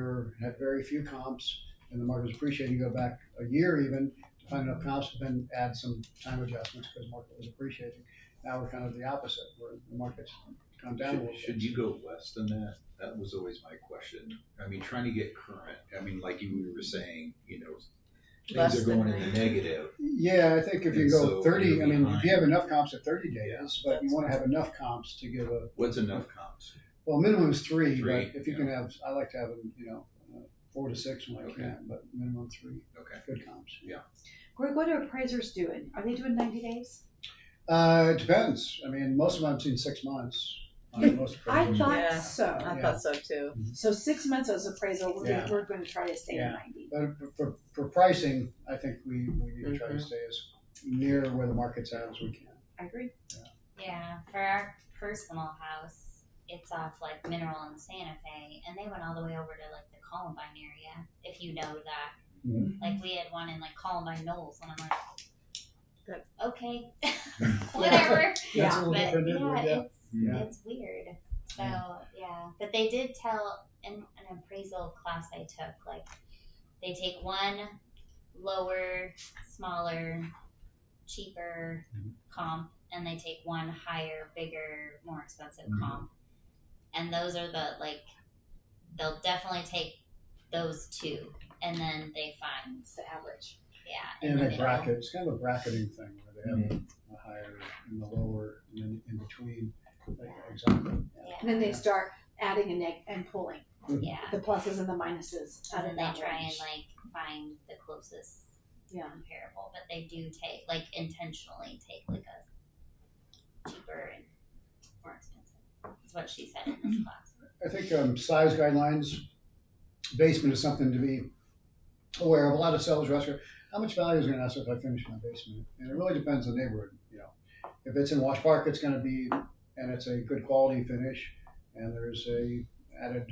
had very few comps and the market was appreciating, you go back a year even to find enough comps, but then add some time adjustments because the market was appreciating. Now we're kind of the opposite, where the market's come down a little bit. Should you go less than that? That was always my question. I mean, trying to get current. I mean, like you were saying, Less things are than going in the 90. negative. Yeah, I think if you And go so 30, you're I mean, behind. if you have enough comps at 30 days, Yeah. but you want to have enough comps to give What's enough comps? minimum is 3, Three, but if you can have, I like to have, 4 to 6 when I Okay. can, but minimum 3, Okay. good comps. Greg, what are appraisers doing? Are they doing 90 days? It depends. I mean, most of them I've seen 6 months. On most I appraisers. thought Yeah. so. I Yeah. thought so too. So 6 months as appraisal, Yeah. we're going to try to stay Yeah. at 90. But for pricing, I think we need to try to Mhm. stay as near where the market's at as we can. I agree. Yeah, for our personal house, it's off like Mineral and Santa Fe, and they went all the way over to like the Columbine area, if you know that. Mhm. Like we had one in like Columbine Knolls, and I'm like, Good. okay, whatever. That's a little But different yeah, neighborhood, yeah. Yeah. it's weird. So yeah, but they did tell in an appraisal class I took, like they take one lower, smaller, cheaper comp, and they take one higher, bigger, more expensive comp, and those are they'll definitely take those two, and then they find It's the average. in And the a middle. bracket. It's kind of a bracketing thing where they have a higher and the lower and then in between. Exactly. Yeah. And then they start adding and pulling Yeah. the pluses and the minuses out And of then they that try and range. find the closest Yeah. comparable, but they do take intentionally take like a cheaper and more expensive. That's what she said in this class. I think size guidelines, basement is something to be aware of. A lot of sellers are asking, how much value is going to ask if I finish my basement? And it really depends on the neighborhood. If it's in Wash Park, it's going to be, and it's a good quality finish, and there's a added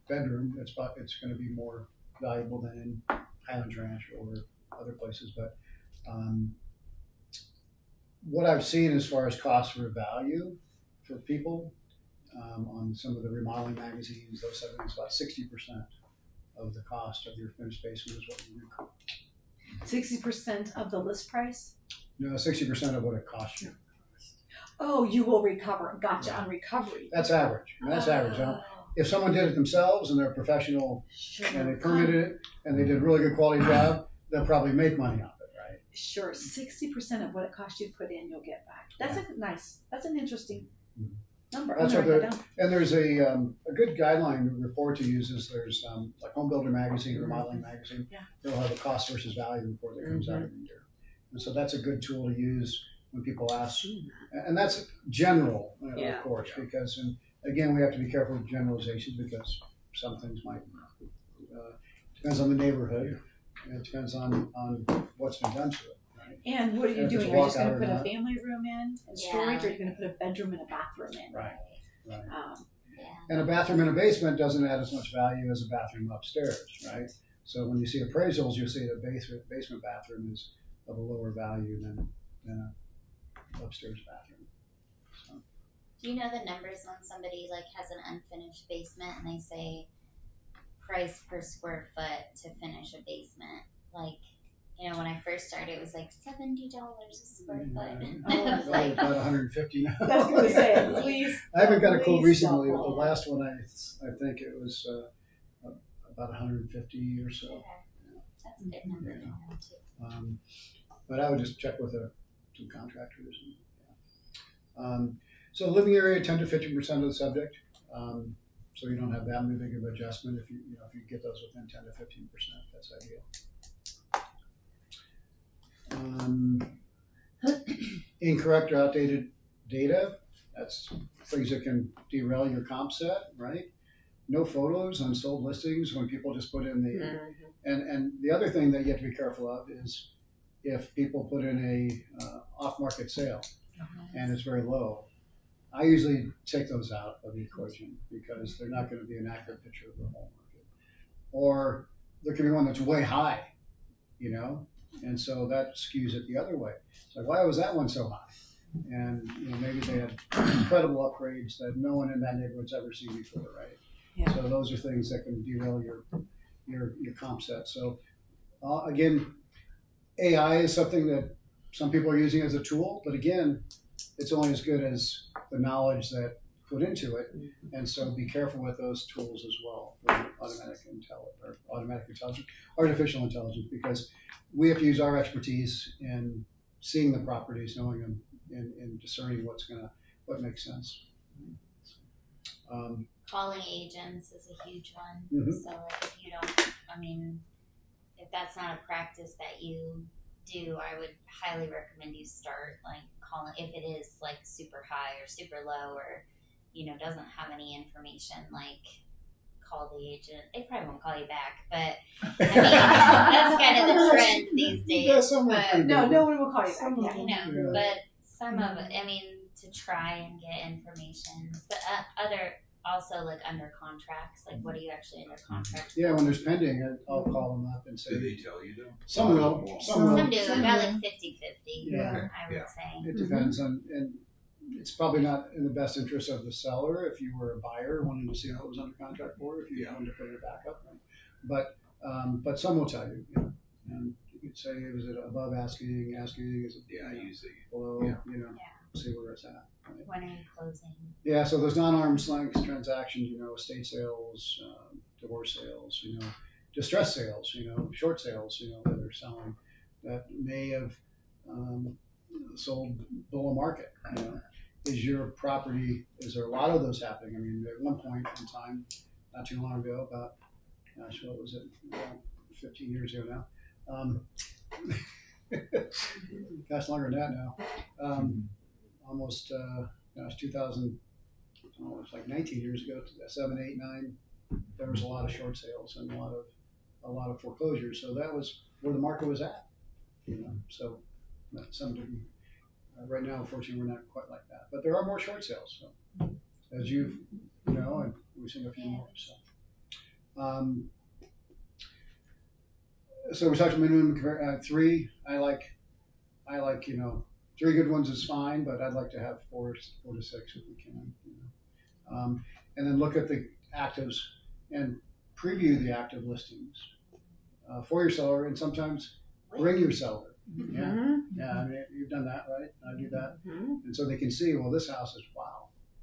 bedroom, it's going to be more valuable than in Highlands Ranch or other places. But what I've seen as far as cost for value for people on some of the remodeling magazines, those have it's about 60% of the cost of your finished basement is what you recoup. 60% of the list price? No, 60% of what it costs you. Oh, you will recover. Gotcha, on recovery. That's average. That's average. Now, if someone did it themselves and they're a professional and they permitted it and they did a really good quality job, they'll probably make money off it, right? Sure, 60% of what it cost you to put in, you'll get back. That's that's an interesting number. That's what and there's a good guideline report to use is there's like Home Builder Magazine, Remodeling Magazine. Yeah. They'll have a cost versus value report that comes out every year. And so that's a good tool to use when people ask. And that's general, of course, because, and again, we have to be careful with generalizations because some things might, depends on the neighborhood. It depends on what's been done to it. Right? And what are you If it's doing? Are you just going to walkout put or a not. family room in and storage, or are you going to put a bedroom and a bathroom in? Right. Right. Yeah. And a bathroom in a basement doesn't add as much value as a bathroom upstairs, right? So when you see appraisals, you'll see the basement bathroom is of a lower value than a upstairs bathroom. So. Do you know the numbers when somebody like has an unfinished basement and they say price per square foot to finish a basement? Like, when I first started, it was like $70 a square foot. About 150 now. I was going to say, please. I haven't got a quote please recently, don't but the fall. last one I think it was about 150 or so. Okay. That's a good number to know too. But I would just check with some contractors. So living area, 10 to 15% of the subject. So you don't have that big of adjustment. If you get those within 10 to 15%, that's ideal. Incorrect or outdated data. That's things that can derail your comp set, right? No photos on sold listings when people just put in the and the other thing that you have to be careful of is if people put in a off-market sale and it's very low. I usually take those out of the equation because they're not going to be an accurate picture of the whole market. Or there could be one that's way high, and so that skews it the other way. It's like, why was that one so high? And maybe they had incredible upgrades that no one in that neighborhood's ever seen before, right? Yeah. So those are things that can derail your comp set. So again, AI is something that some people are using as a tool, but again, it's only as good as the knowledge that put into it, and so be careful with those tools as well for artificial intelligence, because we have to use our expertise in seeing the properties, knowing them, and discerning what makes sense. Calling agents is a huge one. Mhm. So like if you don't, if that's not a practice that you do, I would highly recommend you start like calling if it is like super high or super low or doesn't have any information, like call the agent. They probably won't call you back, but that's kind of the trend these days. Yeah, someone But, pretty No, good. no one will call you back. Yeah. Yeah. but some of it, to try and get information, but also like under contracts, like what are you actually under contract for? Yeah, when there's pending, I'll call them up and Do say. they tell you though? Some will. Some will. Some do, Some about will. like 50-50, Yeah. I would say. It depends on, and it's probably not in the best interest of the seller if you were a buyer wanting to see what it was under contract for, if you wanted to put it back up. Right? But some will tell you, and you could say, is it above asking, is it Usually. below, see where it's at. Right? When are you closing? Yeah, so those non-arm's length transactions, estate sales, divorce sales, distress sales, short sales, that are selling that may have sold below market. Is there a lot of those happening? At one point in time, not too long ago, about, what was it, 15 years ago now. Gosh, longer than that now. almost 2000. Oh, it was like 19 years ago, 7, 8, 9. There was a lot of short sales and a lot of foreclosures. So that was where the market was at. So some degree. Right now, unfortunately, we're not quite like that. But there are more short sales. So as and we've seen a few more. So we talked minimum 3. I like 3 good ones is fine, but I'd like to have 4 to 6 if we can. And then look at the actives and preview the active listings for your seller, and sometimes bring your seller. Yeah. I mean, you've done that, right? I do that, and so they can see. Well, this house is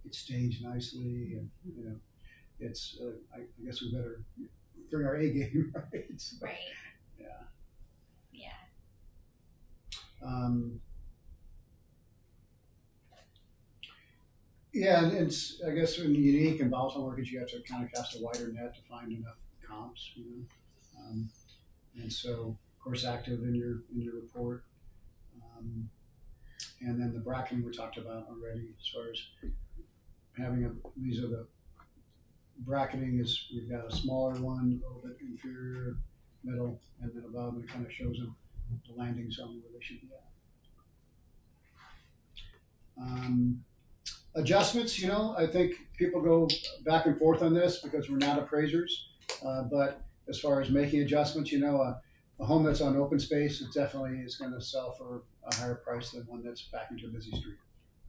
it's staged nicely, and it's. I guess we better bring our A game, right? So, right. Yeah. Yeah, and I guess in unique and volatile markets, you have to kind of cast a wider net to find enough comps, and so, of course, active in your report, and then the bracketing we talked about already. As far as these are the bracketing is we've got a smaller one, a little bit inferior, middle, and then above, and it kind of shows them the landing zone where they should be at. Adjustments, I think people go back and forth on this because we're not appraisers. But as far as making adjustments, a home that's on open space, it definitely is going to sell for a higher price than one that's back into a busy street,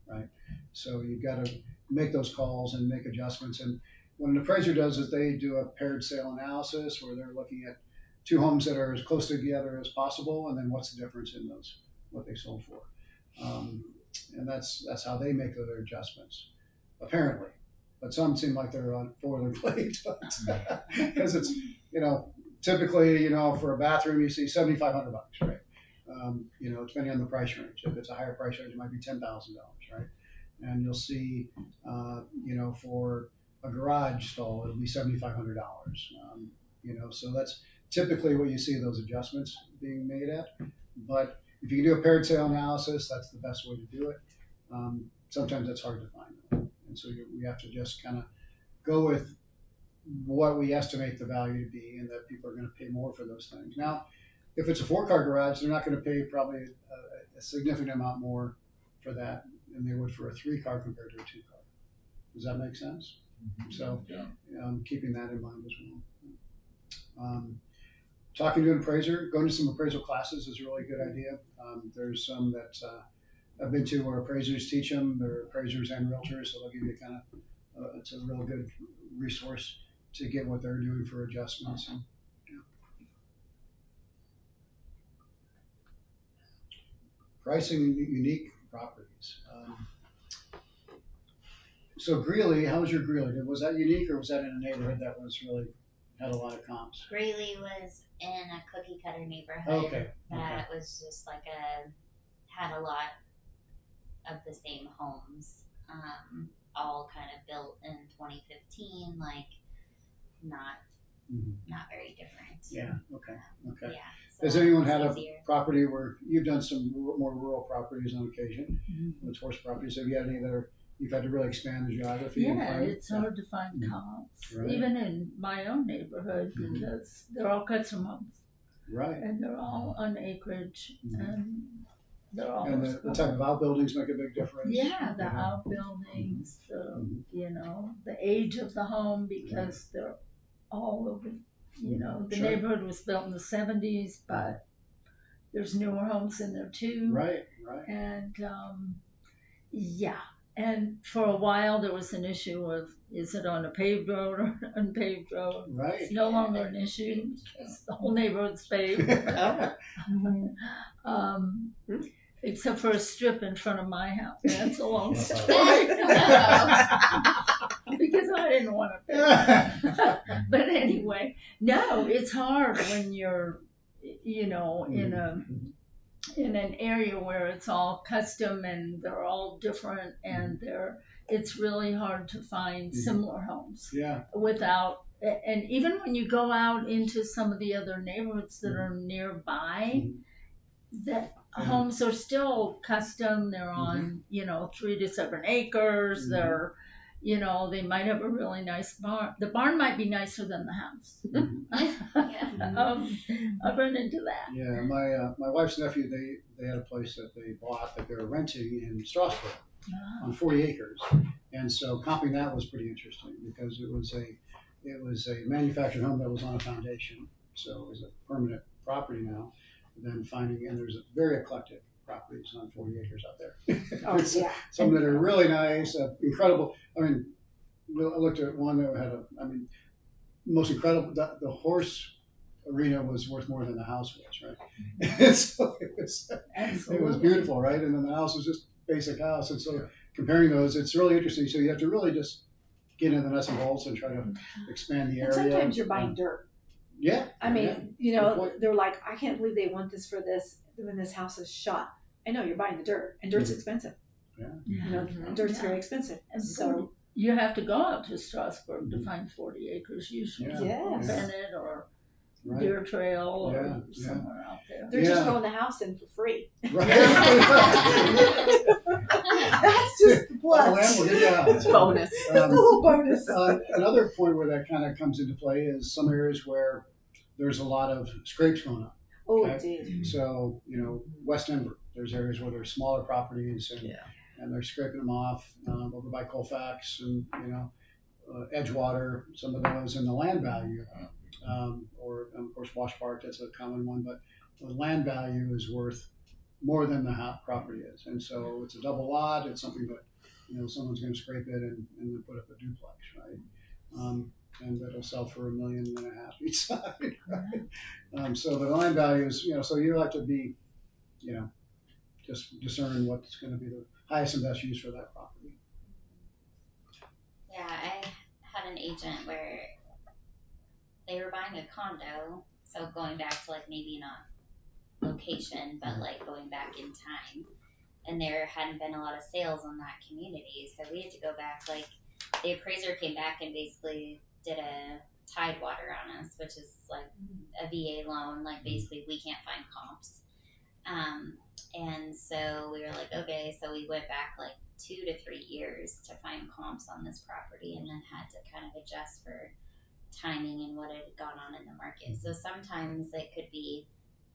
right? So you've got to make those calls and make adjustments. And what an appraiser does is they do a paired sale analysis where they're looking at 2 homes that are as close together as possible, and then what's the difference in those, what they sold for. And that's how they make their adjustments, apparently. But some seem like they're on boilerplate, because it's typically for a bathroom you see $7,500, right? Depending on the price range. If it's a higher price range, it might be $10,000, right? And you'll see, for a garage stall, it'll be $7,500. So that's typically what you see those adjustments being made at, but if you can do a paired sale analysis, that's the best way to do it. Sometimes that's hard to find, though. And so we have to just kind of go with what we estimate the value to be, and that people are going to pay more for those things. Now, if it's a 4-car garage, they're not going to pay probably a significant amount more for that than they would for a 3-car compared to a 2-car. Does that make sense? So, keeping that in mind as well. Talking to an appraiser, going to some appraisal classes is a really good idea. There's some that I've been to where appraisers teach them. They're appraisers and realtors, so they'll give you it's a real good resource to get what they're doing for adjustments. And, pricing unique properties. So Greeley, how was your Greeley? Was that unique, or was that in a neighborhood that was really had a lot of comps? Greeley was in a cookie cutter neighborhood that was just had a lot of the same homes, all kind of built in 2015, not very different. Yeah. Okay. Yeah. So has anyone had easier. A property where you've done some more rural properties on occasion, with horse properties? Have you had any that you've had to really expand the geography? Yeah, it's hard to find comps, even in my own neighborhood, because they're all custom homes, right? And they're all on acreage, and they're all. And the type of outbuildings make a big difference. Yeah, the outbuildings, the age of the home, because they're all over. The neighborhood was built in the 70s, but there's newer homes in there too. Right. And and for a while there was an issue of, is it on a paved road or unpaved road? Right. It's no longer an issue because the whole neighborhood's paved. Except for a strip in front of my house. That's a long story. Because I didn't want to pay. But anyway, no, it's hard when you're, in an area where it's all custom and they're all different, and it's really hard to find similar homes. Yeah. And even when you go out into some of the other neighborhoods that are nearby, that Yeah. homes are still custom. They're on, 3 to 7 acres. Mhm. They're, they might have a really nice barn. The barn might be nicer than the house. I've run into that. Yeah, my wife's nephew, they had a place that they bought that they were renting in Strasbourg on 40 acres, and so comping that was pretty interesting because it was a manufactured home that was on a foundation, so it was a permanent property now. And then and there's a very eclectic properties on 40 acres out there. Some that are really nice, incredible. I mean, I looked at one that had most incredible. The horse arena was worth more than the house was, right? And so it was beautiful, right? And then the house was just basic house. And so comparing those, it's really interesting. So you have to really just get into the nuts and bolts and try to expand the area. And sometimes you're buying dirt. Yeah. I mean, they're like, I can't believe they want this for this when this house is shot. I know you're buying the dirt, and dirt's expensive. Yeah. Dirt's very expensive. And so you have to go out to Strasbourg to find 40 acres usually. Yes. Bennett or Deer Trail or Yeah. somewhere out there. they're just throwing the house in for free. Right. That's just the plus. We'll give you a house. Bonus. Just a little bonus. Another point where that kind of comes into play is some areas where there's a lot of scrapes going on. Oh, Okay. indeed. So, West Denver, there's areas where there's smaller properties and they're scraping them off over by Colfax and, Edgewater, some of those, and the land value, or of course Wash Park, that's a common one, but the land value is worth more than the property is. And so it's a double lot, it's something that, someone's going to scrape it and then put up a duplex, right? And that'll sell for $1.5 million each side. Right? So the land values, so you have to be, just discern what's going to be the highest and best use for that property. Yeah, I had an agent where they were buying a condo, so going back to maybe not location, but going back in time, and there hadn't been a lot of sales on that community, so we had to go back. The appraiser came back and basically did a Tidewater on us, which is a VA loan. Basically we can't find comps. And so we were okay, so we went back 2 to 3 years to find comps on this property, and then had to kind of adjust for timing and what had gone on in the market. So sometimes it could be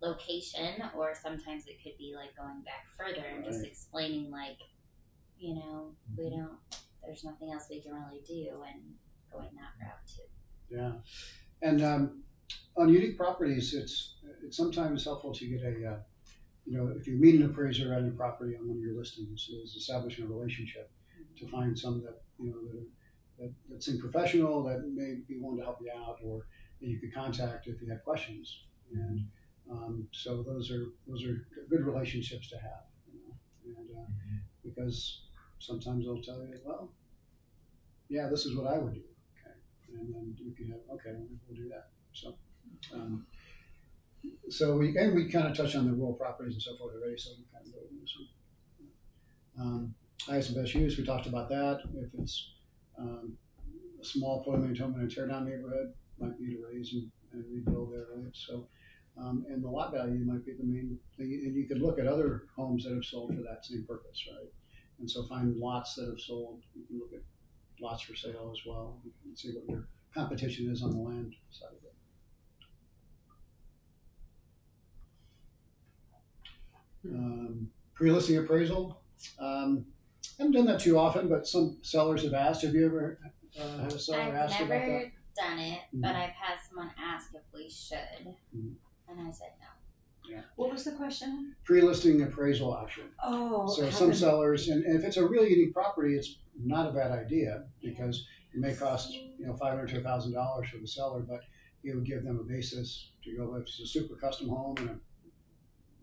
location, or sometimes it could be going back further and just explaining there's nothing else we can really do, and going that route too. Yeah, and on unique properties, it's sometimes helpful to get if you meet an appraiser at a property on one of your listings, is establishing a relationship to find some that that seem professional, that may be willing to help you out, or that you could contact if you have questions. And so those are good relationships to have, and because sometimes they'll tell you, well, yeah, this is what I would do. And then you can have, we'll do that. So we kind of touched on the rural properties and so forth already, so we kind of go into this one. Highest and best use, we talked about that. If it's a small preliminary home in a tear down neighborhood, might be to raise and rebuild there, right? So, and the lot value might be the main thing, and you could look at other homes that have sold for that same purpose, right? And so find lots that have sold. You can look at lots for sale as well. You can see what your competition is on the land side of it. Pre-listing appraisal. I haven't done that too often, but some sellers have asked. Have you ever had a seller ask about that? I've never done it, but I've had someone ask if we should, and I said no. Yeah. What was the question? Pre-listing appraisal action. Oh. So some sellers, and if it's a really unique property, it's not a bad idea, because it may cost $500 to $1,000 for the seller, but it would give them a basis to go. If it's a super custom home and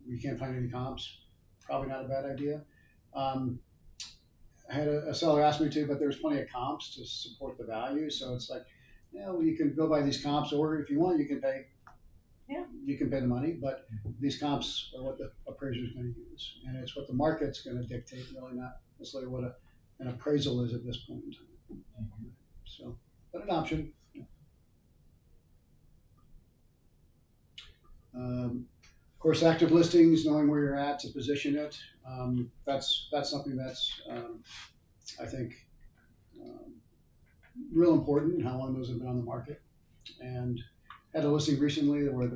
we can't find any comps, probably not a bad idea. I had a seller ask me to, but there's plenty of comps to support the value. So it's you can go by these comps, or if you want, you can pay. Yeah. You can pay the money, but these comps are what the appraiser is going to use, and it's what the market's going to dictate, really not necessarily what an appraisal is at this point in time. So, but an option. course, active listings, knowing where you're at to position it. That's something that's I think real important. How long those have been on the market, and had a listing recently where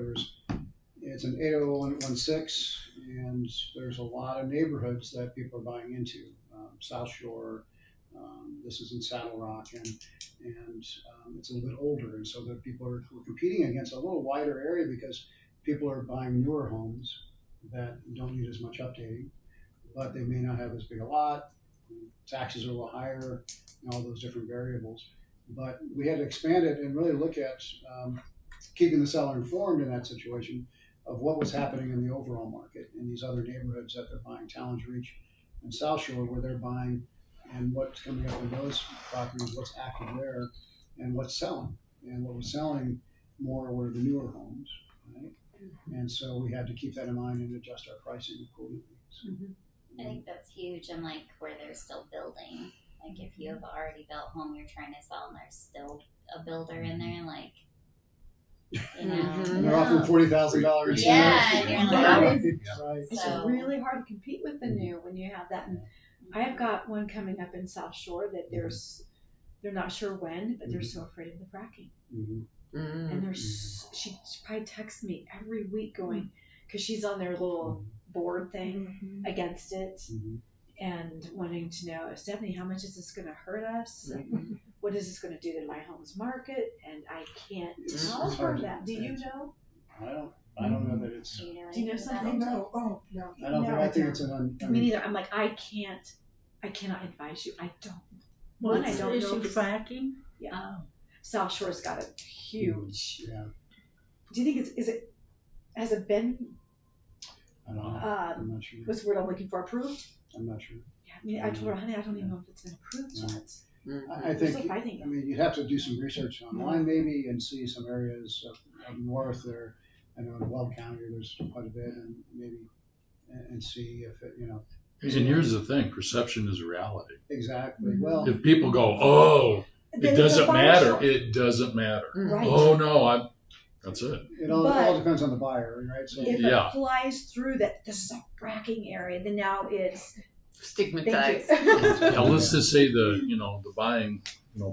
it's an 80116, and there's a lot of neighborhoods that people are buying into. South Shore, this is in Saddle Rock, and it's a little bit older, and so the people are competing against a little wider area because people are buying newer homes that don't need as much updating, but they may not have as big a lot. Taxes are a little higher, and all those different variables. But we had to expand it and really look at keeping the seller informed in that situation of what was happening in the overall market in these other neighborhoods that they're buying, Talons Reach and South Shore, where they're buying, and what's coming up in those properties, what's active there, and what's selling. And what was selling more were the newer homes, right? And so we had to keep that in mind and adjust our pricing accordingly. So, I think that's huge, and like where they're still building. Like if you have already built home you're trying to sell and there's still a builder in there, like, you know. and they're offering $40,000. Yeah, and you're like, right. It's So- really hard to compete with the new when you have that. And I have got one coming up in South Shore that they're not sure when, but they're so afraid of the fracking. And she probably texts me every week going, because she's on their little board thing against it, and wanting to know, Stephanie, how much is this going to hurt us? What is this going to do to my home's market? And I can't tell her that. Do you know? I don't know that it's. Do you know Do you know anything about something? it? No, oh, no. I don't think. I think it's an. Me neither. I'm like, I cannot advise you. I don't. Well, One, I don't know issue if it's- fracking. Yeah. South Shore's got a huge. Yeah. Do you think has it been, I don't know. I'm not sure. what's the word I'm looking for, approved? I'm not sure. Yeah. I mean, I told her, honey, I don't even know if it's been approved Yeah. yet. I We're think. still fighting. I mean, you'd have to do some research online maybe and see some areas up north there. I know in Weld County there's quite a bit, and maybe and see if it, And here's the thing: perception is reality. exactly. Well, If people go, "Oh, Then it it's a doesn't fire matter," show. it doesn't matter. Right. Oh no, that's it. it all depends on the buyer, right? So If Yeah. it flies through that this is a fracking area, then now it's Stigmatized. thank you. Yeah, let's just say the buying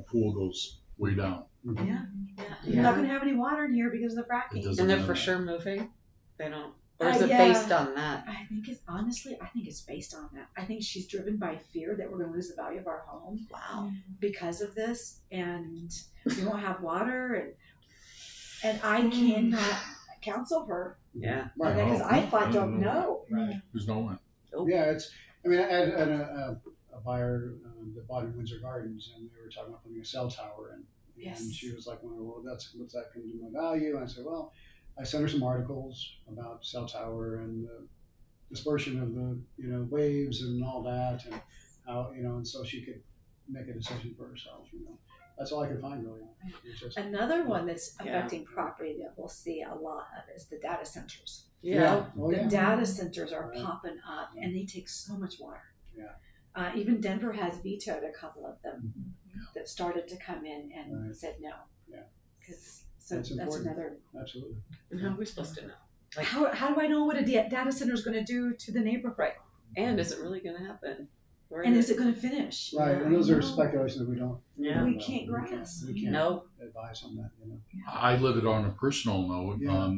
pool goes way down. Yeah. You're not going to have any water in here because of the It fracking. doesn't And they're matter. for sure moving. They don't. Or is it Yeah. based on that? I think it's based on that. I think she's driven by fear that we're going to lose the value of our home Wow. because of this, and we won't have water, and I cannot counsel her Yeah. Right. because I thought I don't know. Right. Who's knowing? Yeah, I had a buyer that bought in Windsor Gardens, and they were talking about putting a cell tower in. Yes. And she was like, well, what's that going to do my value? And I said, well, I sent her some articles about cell tower and the dispersion of the waves and all that, and how and so she could make a decision for herself. That's all I could find really. It's just, Another one that's Yeah. affecting property that we'll see a lot of is the data centers. Yeah. Oh, The yeah. data centers are Right. popping up, and they take so much water. Yeah. Even Denver has vetoed a couple of them that started to come in and Right. said no. Yeah. So That's that's important. another. Absolutely. And how are we supposed to know? Like, How do I know what a data center is going to do to the neighborhood? and is it really going to happen? Or And is it going to finish? Right, and those are No. speculations that we don't. Yeah. We know. can't grasp. We can't No. advise on that. I live it on a personal note. Yeah.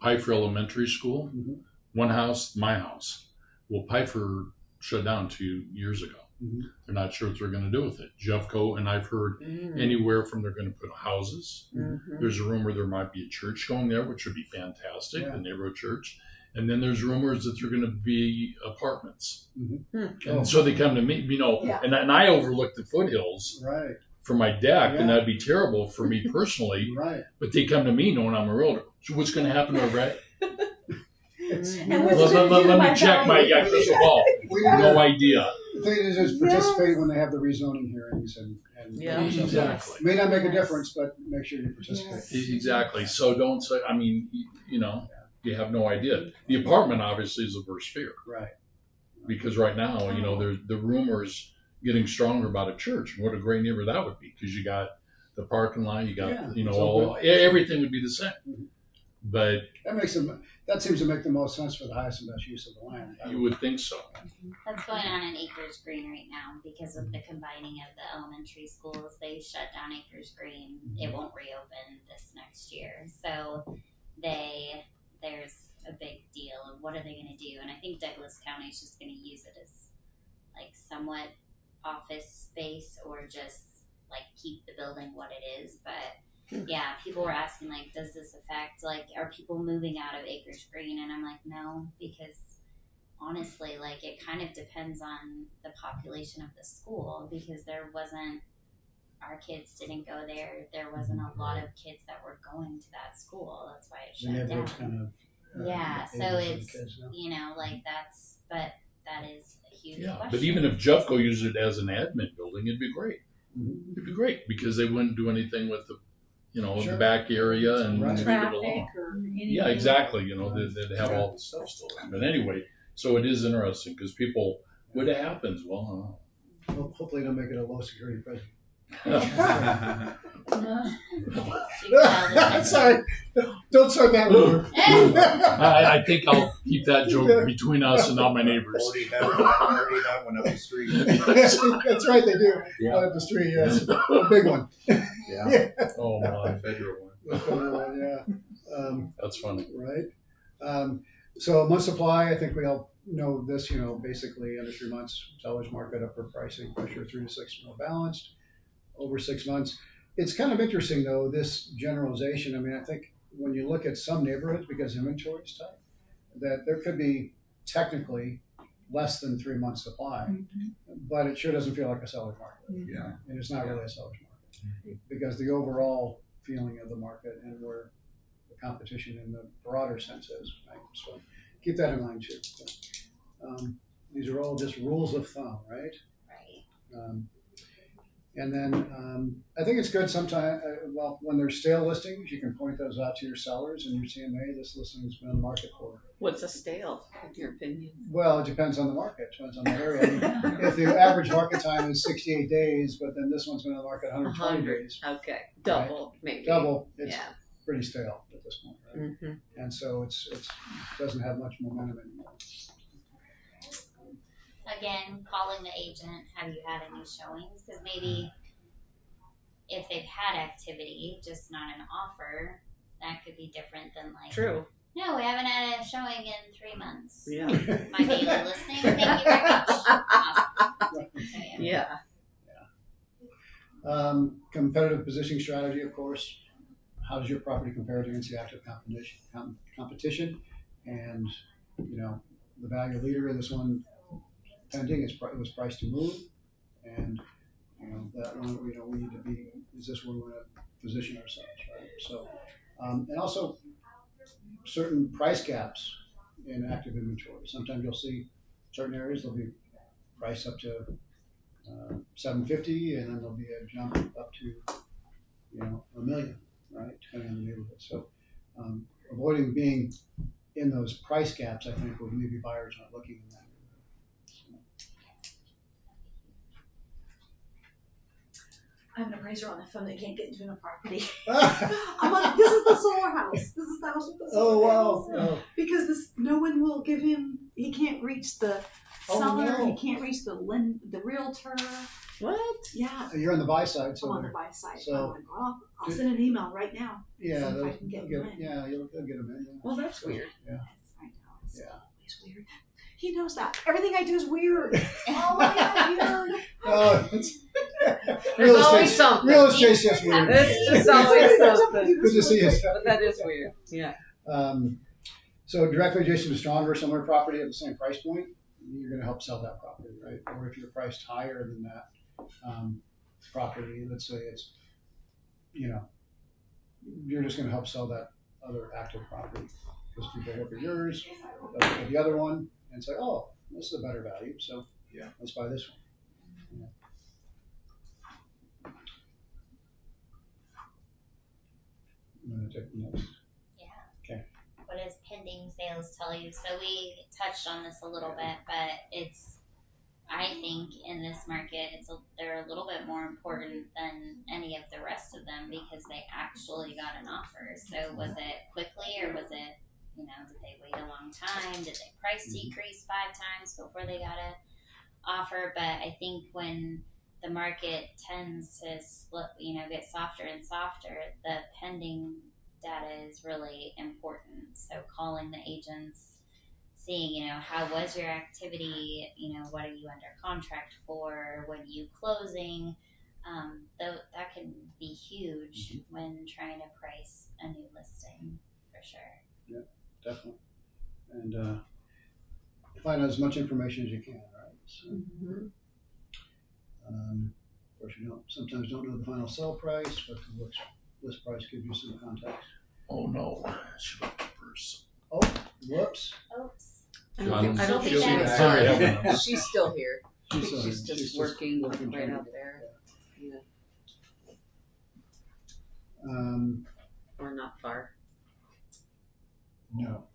Pfeiffer Elementary School, Mhm. one house, my house. Well, Pfeiffer shut down 2 years ago. Mhm. They're not sure what they're going to do with it. Jeffco, and I've heard anywhere from they're going to put houses. Mm-hmm. There's a rumor there might be a church going there, which would be fantastic, Yeah. the neighborhood church. And then there's rumors that they're going to be apartments. Oh. And so they come to me, Yeah. and I overlook the foothills Right, from my deck, and Yeah. that'd be terrible for me personally. right. But they come to me knowing I'm a realtor. So what's going to happen to our rent? And what's it gonna do to Let my me check my value? crystal ball. We No idea. The thing is, participate when they have the rezoning hearings and Yeah. Exactly. May not make a Yes. difference, but make sure you participate. Yes. Exactly. So don't say, you have no idea. The apartment obviously is the worst fear Right. because right now, there's the rumors getting stronger about a church. And what a great neighbor that would be because you got the parking lot, you got, Yeah, it's all everything would be the same. Mhm. but that seems to make the most sense for the highest and best use of the land. you would think so. That's going on in Acres Green right now because of the combining of the elementary schools. They shut down Acres Green. It won't reopen this next year. So there's a big deal of what are they going to do. And I think Douglas County is just going to use it as like somewhat office space or just like keep the building what it is. But yeah, people were asking like, does this affect, like, are people moving out of Acres Green? And I'm like, no, because honestly, like, it kind of depends on the population of the school because our kids didn't go there. There wasn't a lot of kids that were going to that school. That's why it shut down. Kind of, yeah, so it's, like that is a huge question. But even if Jeffco used it as an admin building, it'd be great. It'd be great because they wouldn't do anything with the, the back area and leave it alone. Yeah, exactly. They'd have all the stuff still. But anyway, so it is interesting because people, what happens? Well, hopefully they'll make it a low security prison. Sorry, don't start that rumor. I think I'll keep that joke between us and not my neighbors. Already have one up the street. That's right, they do. Yeah. One up the street, yes, a big one. Yeah. Oh my, Federal one. The federal one, yeah. That's funny. Right. So month supply, I think we all know this. Basically under 3 months, sellers market upward pricing pressure 3 to 6 more balanced. Over 6 months. It's kind of interesting, though, this generalization. I mean, I think when you look at some neighborhoods, because inventory is tight, that there could be technically less than 3 months supply, but it sure doesn't feel like a seller's market. Yeah. And it's not really a seller's market because the overall feeling of the market and where the competition in the broader sense is. Right? So keep that in mind, too. These are all just rules of thumb, right? Right. And then I think it's good sometimes, when there's stale listings, you can point those out to your sellers and your CMA. This listing has been on the market for. What's a stale, in your opinion? Well, it depends on the market. It depends on the area. I mean, if the average market time is 68 days, but then this one's been on the market 120 days. Okay, double, maybe. Double, it's pretty stale at this point, right? And so it doesn't have much momentum anymore. Again, calling the agent, have you had any showings? Because maybe if they've had activity, just not an offer, that could be different than like, true. No, we haven't had a showing in 3 months. Yeah. My daily listing. Thank you very much. Awesome. So, yeah. Competitive positioning strategy, of course. How does your property compare against the active competition? And, the value leader in this one pending it was priced to move, and that one we need to be. Is this where we want to position ourselves, right? So, and also certain price gaps in active inventory. Sometimes you'll see certain areas they'll be priced up to $750, and then there'll be a jump up to $1 million, right? Depending on the neighborhood. So, avoiding being in those price gaps, I think, would maybe buyers aren't looking in that. I have an appraiser on the phone that can't get into a property. I'm like, this is the solar house. This is the house with the solar house. Oh. Because no one will give him, he can't reach the seller, no. he can't reach the realtor. What? Yeah. You're on the buy side. So I'm on the buy side. So, I'm like, well, I'll send an email right now. Yeah, see if I can get him in. Yeah, you'll get them in. Yeah. Well, that's weird. Yeah. I know. It's always weird. He knows that. Everything I do is weird. Oh my God, weird. There's always something. Real estate's just weird. It's just always something. Good to see you. But that is weird. Yeah. So directly adjacent to stronger similar property at the same price point, you're going to help sell that property, right? Or if you're priced higher than that property, let's say it's, you're just going to help sell that other active property because people look at yours, look at the other one, and say, oh, this is a better value, so let's buy this one. Yeah. I'm going to take the next. What does pending sales tell you? So we touched on this a little bit, but it's I think in this market, they're a little bit more important than any of the rest of them because they actually got an offer. So was it quickly or was it, did they wait a long time? Did they price decrease 5 times before they got an offer? But I think when the market tends to get softer and softer, the pending data is really important. So calling the agents, seeing, how was your activity, what are you under contract for, when are you closing, that can be huge when trying to price a new listing, for sure. Yeah, definitely. And find out as much information as you can, right? So, of course, you sometimes don't know the final sell price, but the list price gives you some context. Oh no, she left the purse. Oh, whoops. Oops. I don't think She'll be she's back. Sorry. She's still here. She's just working right out there. Yeah. Or not far. No.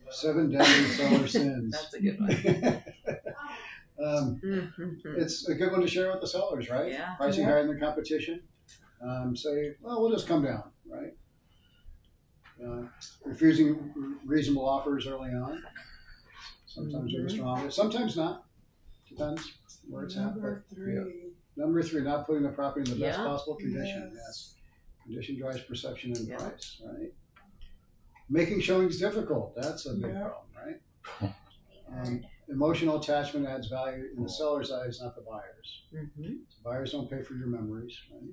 7 deadly seller sins. That's a good one. It's a good one to share with the sellers, right? Yeah. Pricing higher than the competition. Say, well, we'll just come down, right? Refusing reasonable offers early on. Sometimes they're the strongest, sometimes not. Depends where it's at. Number But, 3. Number 3, not putting the property in the best Yeah. possible condition. Yes. Condition drives perception and Yeah. price, right? Making showings difficult. That's a big Yeah. problem, right? Emotional attachment adds value in the seller's eyes, not the buyer's. Buyers don't pay for your memories, right?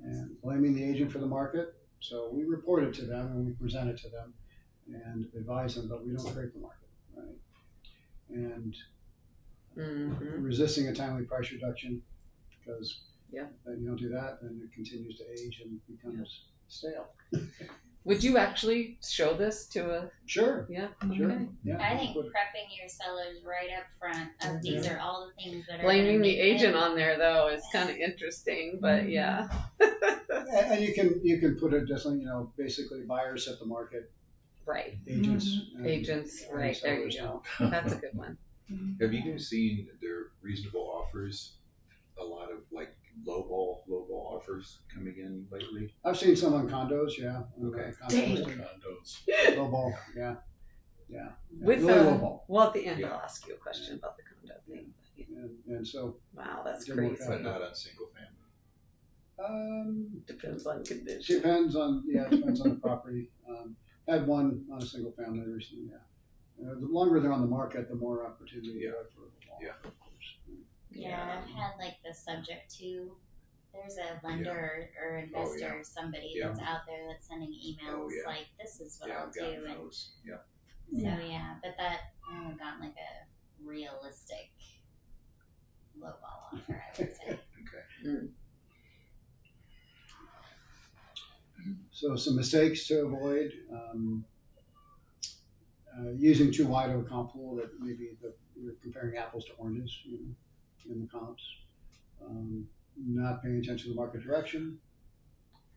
And blaming the agent for the market. So we report it to them and we present it to them and advise them, but we don't create the market, right? And resisting a timely price reduction, because then you don't do that, then it continues to age and becomes stale. Would you actually show this to a? Sure. Yeah. Sure. Okay. Yeah. I think prepping your sellers right up front of these are all the things that are Blaming gonna the make agent them- on there though is kind of interesting, but yeah. And you can put it just like, basically buyers set the market, Right. agents. Agents. and Right. There sellers you go. don't. That's a good one. Have you guys seen their reasonable offers? A lot of like lowball offers coming in lately. I've seen some on condos, yeah. Okay. Condos, Condos. low ball, yeah. With really low ball. well, at the end, Yeah. I'll ask you a question about the condo thing. And so, Wow, that's Didn't work crazy. But not on single family. Depends on condition. depends on the property. Had one on a single family recently, yeah. The longer they're on the market, the more opportunity you have for the ball. Yeah. Of course. Yeah, I've had like the subject to. There's a lender or investor, somebody Yeah. that's out there that's sending emails like, "This is what I'll I've do," gotten and those. Yeah. so but that I haven't gotten like a realistic lowball offer, I would say. Okay. So some mistakes to avoid. Using too wide of a comp pool that maybe you're comparing apples to oranges, in the comps. Not paying attention to the market direction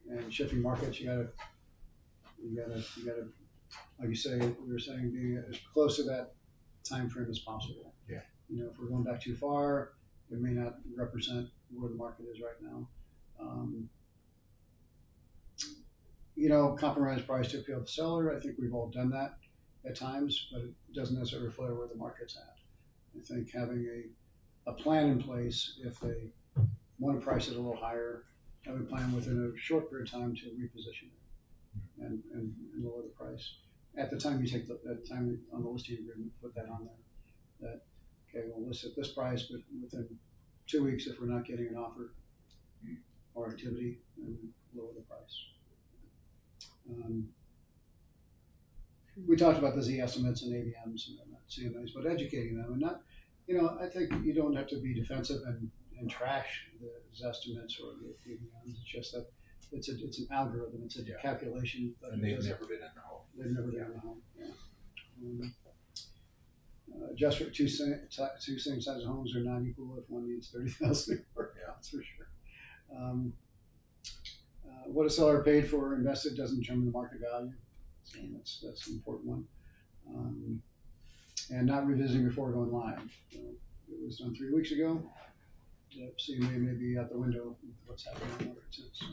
and shifting markets. You gotta, like you say, we were saying, being as close to that time frame as possible. Yeah. If we're going back too far, it may not represent where the market is right now. Compromise price to appeal to the seller. I think we've all done that at times, but it doesn't necessarily reflect where the market's at. I think having a plan in place, if they want to price it a little higher, have a plan within a short period of time to reposition it and lower the price. At the time you take that time on the listing agreement, put that on there. That, okay, we'll list at this price, but within 2 weeks, if we're not getting an offer or activity, then lower the price. We talked about the Z estimates and AVMs and CMAs, but educating them and not, I think you don't have to be defensive and trash the estimates or the AVMs. It's just that it's an algorithm, it's a calculation. But And they've never been in the home. They've never been in the home. Yeah. Just for two same size homes are not equal if one needs 30,000 or that's for sure. what a seller paid for invested doesn't determine the market value. So that's an important one. And not revisiting before going live. It was done 3 weeks ago. CMA may be out the window with what's happening in the market since.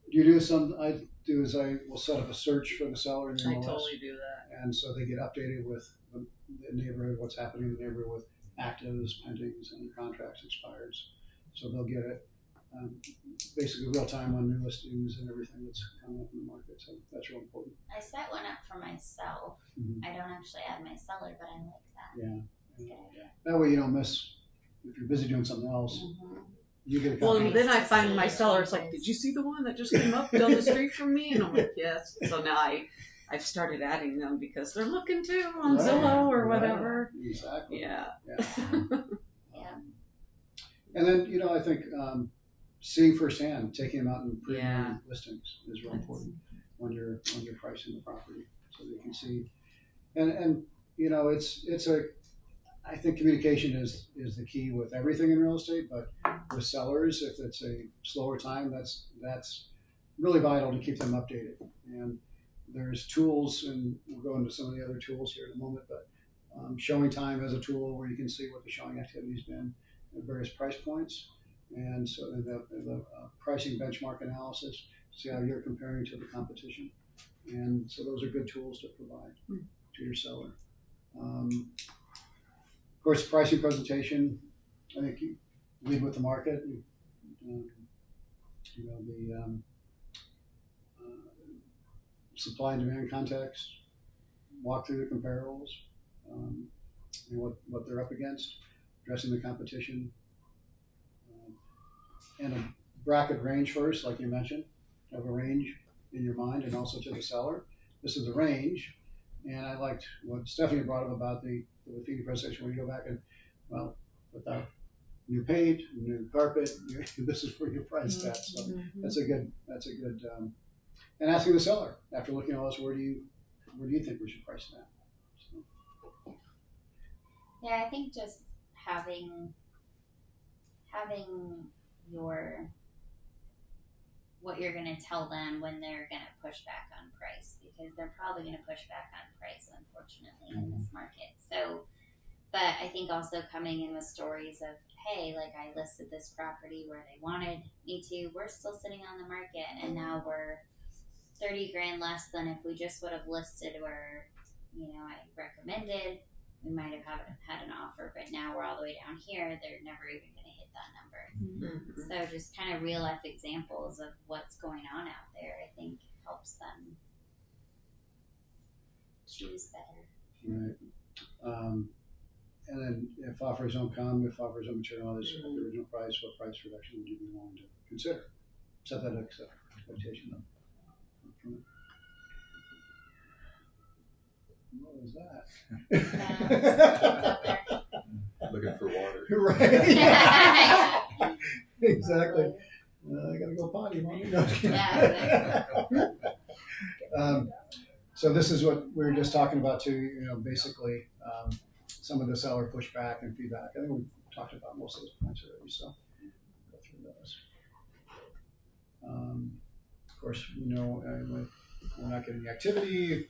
Do you do some? I do is I will set up a search for the seller in the I MLS, totally do that. and so they get updated with the neighborhood, what's happening in the neighborhood with actives, pendings, and contracts expires. So they'll get it basically real time on new listings and everything that's coming up in the market. So that's real important. I set one up for myself. I don't actually add my seller, but I like that. Yeah. That's a good idea. That way you don't miss. If you're busy doing something else, you get a Well, copy. and then I find my seller's like, did you see the one that just came up down the street from me? And I'm like, yes. So now I've started adding them because they're looking too on Zillow or whatever. Exactly. Yeah. And then, I think seeing firsthand, taking them out and premium listings is real important when you're pricing the property, so they can see. And I think communication is the key with everything in real estate, but with sellers, if it's a slower time, that's really vital to keep them updated. And there's tools, and we'll go into some of the other tools here in a moment, but showing time as a tool where you can see what the showing activity's been at various price points, and so the pricing benchmark analysis, see how you're comparing to the competition, and so those are good tools to provide to your seller. Of course, pricing presentation, I think you lead with the market. The supply and demand context, walk through the comparables, and what they're up against, addressing the competition, and a bracket range first, like you mentioned, have a range in your mind, and also to the seller. This is the range, and I liked what Stephanie brought up about the Buffini presentation. When you go back and, without new paint, new carpet, this is where you're priced at. So that's a good. And asking the seller after looking at all this, where do you think we should price it at? So. Yeah, I think just having what you're going to tell them when they're going to push back on price, because they're probably going to push back on price, unfortunately, in this market. So, but I think also coming in with stories of, hey, like I listed this property where they wanted me to, we're still sitting on the market, and now we're $30,000 less than if we just would have listed where, I recommended. We might have had an offer, but now we're all the way down here. They're never even going to hit that number. So just kind of real life examples of what's going on out there, I think helps them choose better. Right. And then if offers don't come, if offers don't materialize at the original price, what price reduction would you be willing to consider? Set that expectation up. What was that? Looking for water. Right. Exactly. I gotta go potty, Mommy. No. So this is what we were just talking about too. Basically some of the seller pushback and feedback. I think we talked about most of those points already. So go through those. Of course, we're not getting the activity.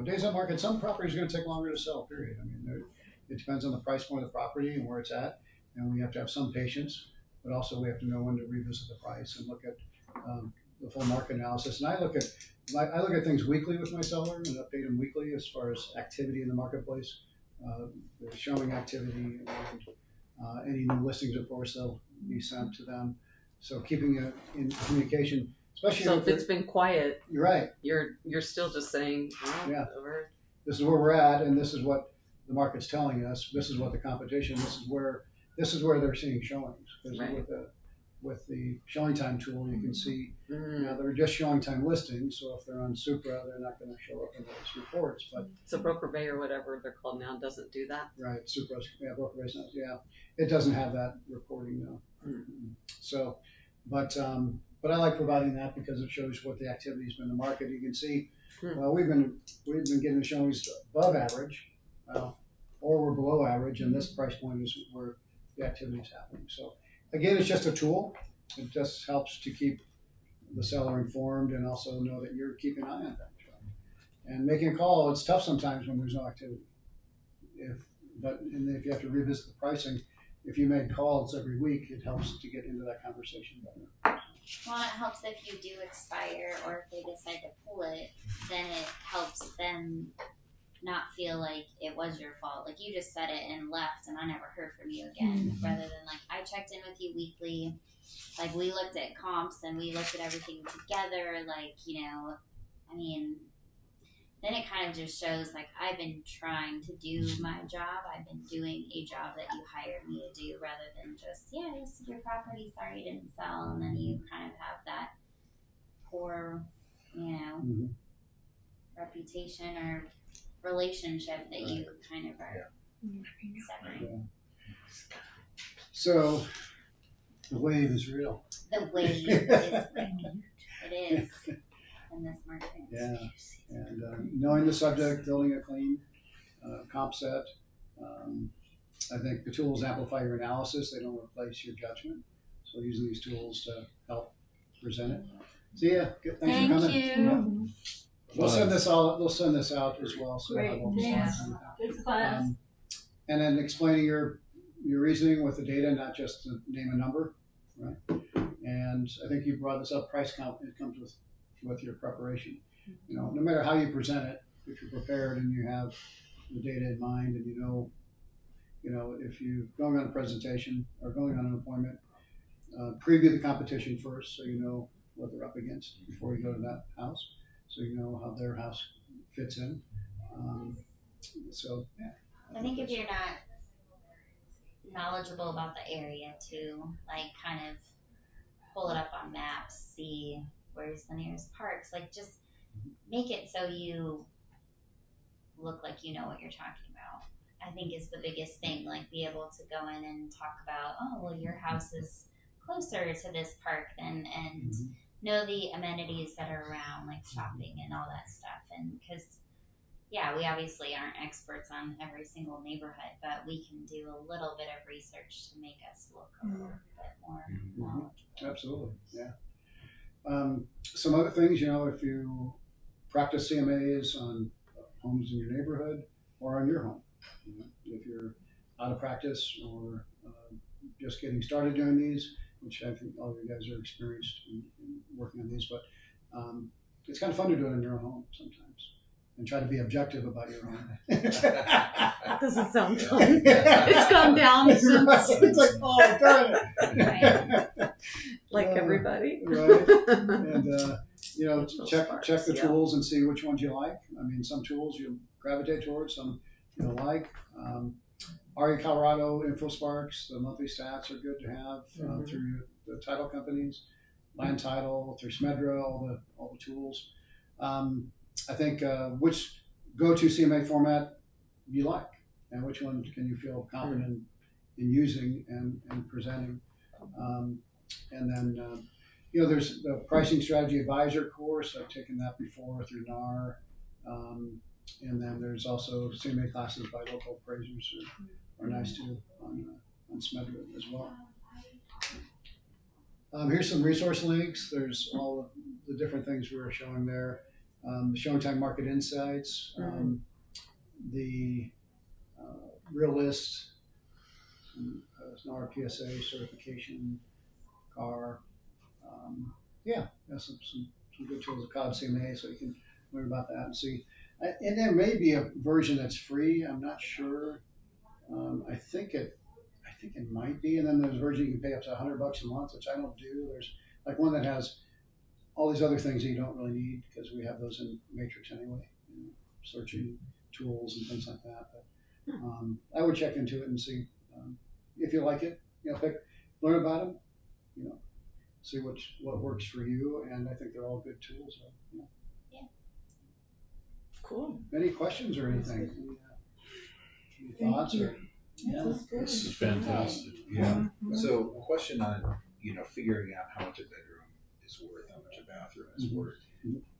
Days on market, some properties are going to take longer to sell, period. I mean, it depends on the price point of the property and where it's at, and we have to have some patience, but also we have to know when to revisit the price and look at the full market analysis. And I look at things weekly with my seller and update them weekly as far as activity in the marketplace, the showing activity, and any new listings, of course, they'll be sent to them. So keeping it in communication. Especially so if it's been quiet, you're right. You're still just saying, this is where we're at, and this is what the market's telling us. This is what the competition. This is where they're seeing showings. Because with the showing time tool, you can see they're just showing time listings. So if they're on Supra, they're not going to show up in those reports. But so Broker Bay or whatever they're called now doesn't do that. Right, Supra, Broker Bay's not. Yeah, it doesn't have that reporting now. So, but I like providing that because it shows what the activity's been in the market. You can see, well, we've been getting showings above average. Well, or we're below average, and this price point is where the activity is happening. So again, it's just a tool. It just helps to keep the seller informed and also know that you're keeping an eye on things. And making a call, it's tough sometimes when there's no activity. And if you have to revisit the pricing, if you make calls every week, it helps to get into that conversation better. Well, it helps if you do expire or if they decide to pull it, then it helps them not feel like it was your fault. Like you just said it and left and I never heard from you again. Rather than like I checked in with you weekly, like we looked at comps and we looked at everything together. Like, you know, I mean, then it kind of just shows like I've been trying to do my job. I've been doing a job that you hired me to do rather than just, yeah, I listed your property, sorry it didn't sell. And then you kind of have that poor, you know, reputation or relationship that you kind of are severing. Yeah. So the wave is real. The wave is real. It is in this market. Yeah. And knowing the subject, building a clean comp set. I think the tools amplify your analysis. They don't replace your judgment. So using these tools to help present it. So yeah, good. Thanks for coming. You. Yeah. We'll send this out. We'll send this out as well. So Great. we'll Thanks. Good class. and then explaining your reasoning with the data, not just to name a number, right? And I think you brought this up. Price count. It comes with your preparation. You know, no matter how you present it, if you're prepared and you have the data in mind, and you know, if you're going on a presentation or going on an appointment, preview the competition first, so you know what they're up against before you go to that house, so you know how their house fits in. So yeah. I think if you're not knowledgeable about the area too, like kind of pull it up on maps, see where's the nearest parks, like just make it so you look like you know what you're talking about. I think is the biggest thing, like be able to go in and talk about, oh, well, your house is closer to this park than, and know the amenities that are around, like shopping and all that stuff. And because, yeah, we obviously aren't experts on every single neighborhood, but we can do a little bit of research to make us look a little bit more knowledgeable. Absolutely, yeah. Some other things, you know, if you practice CMAs on homes in your neighborhood or on your home, you know, if you're out of practice or just getting started doing these, which I think all of you guys are experienced in working on these, but it's kind of fun to do it in your own home sometimes and try to be objective about your own. That doesn't sound fun. It's gone down since. It's like, oh, darn it. Right. Like everybody. Right. And, you know, check the yeah. tools and see which ones you like. I mean, some tools you gravitate towards, some you don't like. RE Colorado InfoSparks, the monthly stats are good to have through the title companies, Land Title, through Smedra, all the tools. I think which go-to CMA format you like, and which one can you feel confident in using and presenting. And then, you know, there's the Pricing Strategy Advisor course. I've taken that before through NAR. And then there's also CMA classes by local appraisers are nice too on Smedra as well. Here's some resource links. There's all of the different things we were showing there. The Showing Time Market Insights, the Real List, NAR PSA certification, CAR. Some good tools of COB CMA, so you can learn about that and see. And there may be a version that's free. I'm not sure. I think it might be. And then there's a version you can pay up to $100 a month, which I don't do. There's like one that has all these other things that you don't really need because we have those in Matrix anyway, you know, searching tools and things like that. But I would check into it and see if you like it. You know, learn about them. You know, see what works for you. And I think they're all good tools. So, you know. Cool. Any questions or anything? Any thoughts? Or, yeah. This is fantastic. Yeah. So, a question on, you know, figuring out how much a bedroom is worth, how much a bathroom is worth.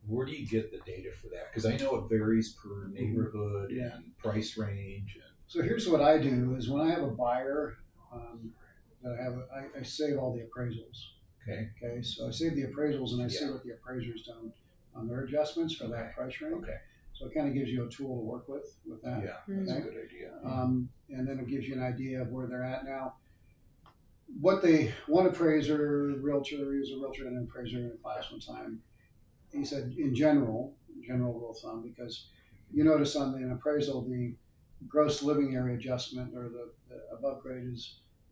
Where do you get the data for that? Because I know it varies per neighborhood and price range. So here's what I do is when I have a buyer that I save all the appraisals. Okay. Okay, so I save the appraisals and I see what the appraiser's done on their adjustments for that price range. Okay. So it kind of gives you a tool to work with that. Yeah, that's a good idea. And then it gives you an idea of where they're at now. One realtor, he was a realtor and an appraiser in a class one time. He said, in general rule of thumb, because you notice on an appraisal, the gross living area adjustment or the above grade